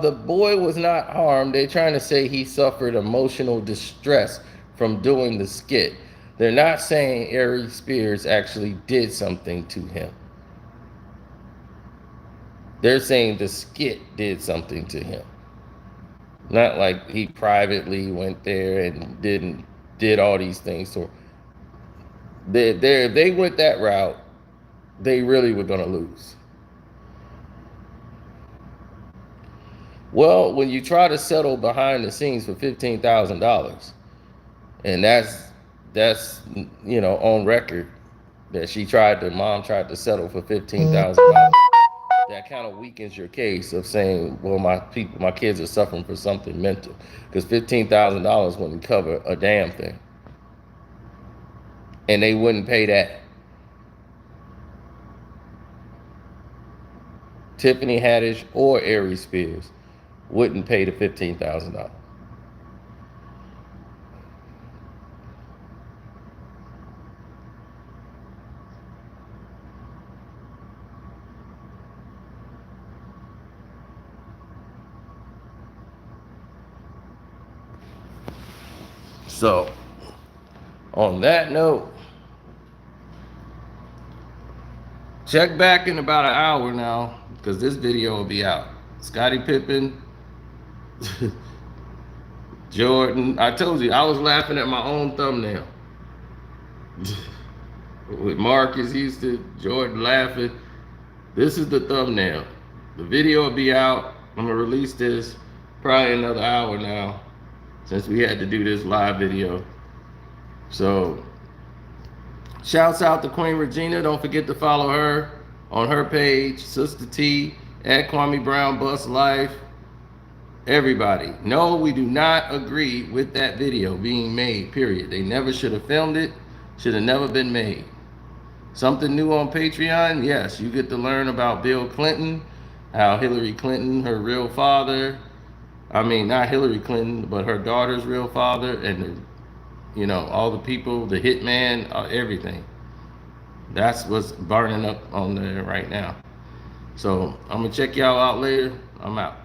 A: The boy was not harmed. They're trying to say he suffered emotional distress from doing the skit. They're not saying Ari Spears actually did something to him. They're saying the skit did something to him. Not like he privately went there and did all these things. So if they went that route, they really were gonna lose. Well, when you try to settle behind the scenes for $15,000, and that's on record that mom tried to settle for $15,000. That kind of weakens your case of saying, well, my kids are suffering for something mental, because $15,000 wouldn't cover a damn thing, and they wouldn't pay that. Tiffany Haddish or Ari Spears wouldn't pay the $15,000. So, on that note, check back in about an hour now, because this video will be out. Scottie Pippen, Jordan. I told you, I was laughing at my own thumbnail. With Marcus Houston, Jordan laughing. This is the thumbnail. The video will be out. I'm going to release this probably another hour now, since we had to do this live video. So, shouts out to Queen Regina. Don't forget to follow her on her page, Sister T, at Kwame Brown Bus Life. Everybody, no, we do not agree with that video being made, period. They never should have filmed it. Should have never been made. Something new on Patreon? Yes, you get to learn about Bill Clinton, how Hillary Clinton, her real father, not Hillary Clinton, but her daughter's real father, and all the people, the hitman, everything. That's what's burning up on there right now. So I'm gonna check y'all out later. I'm out.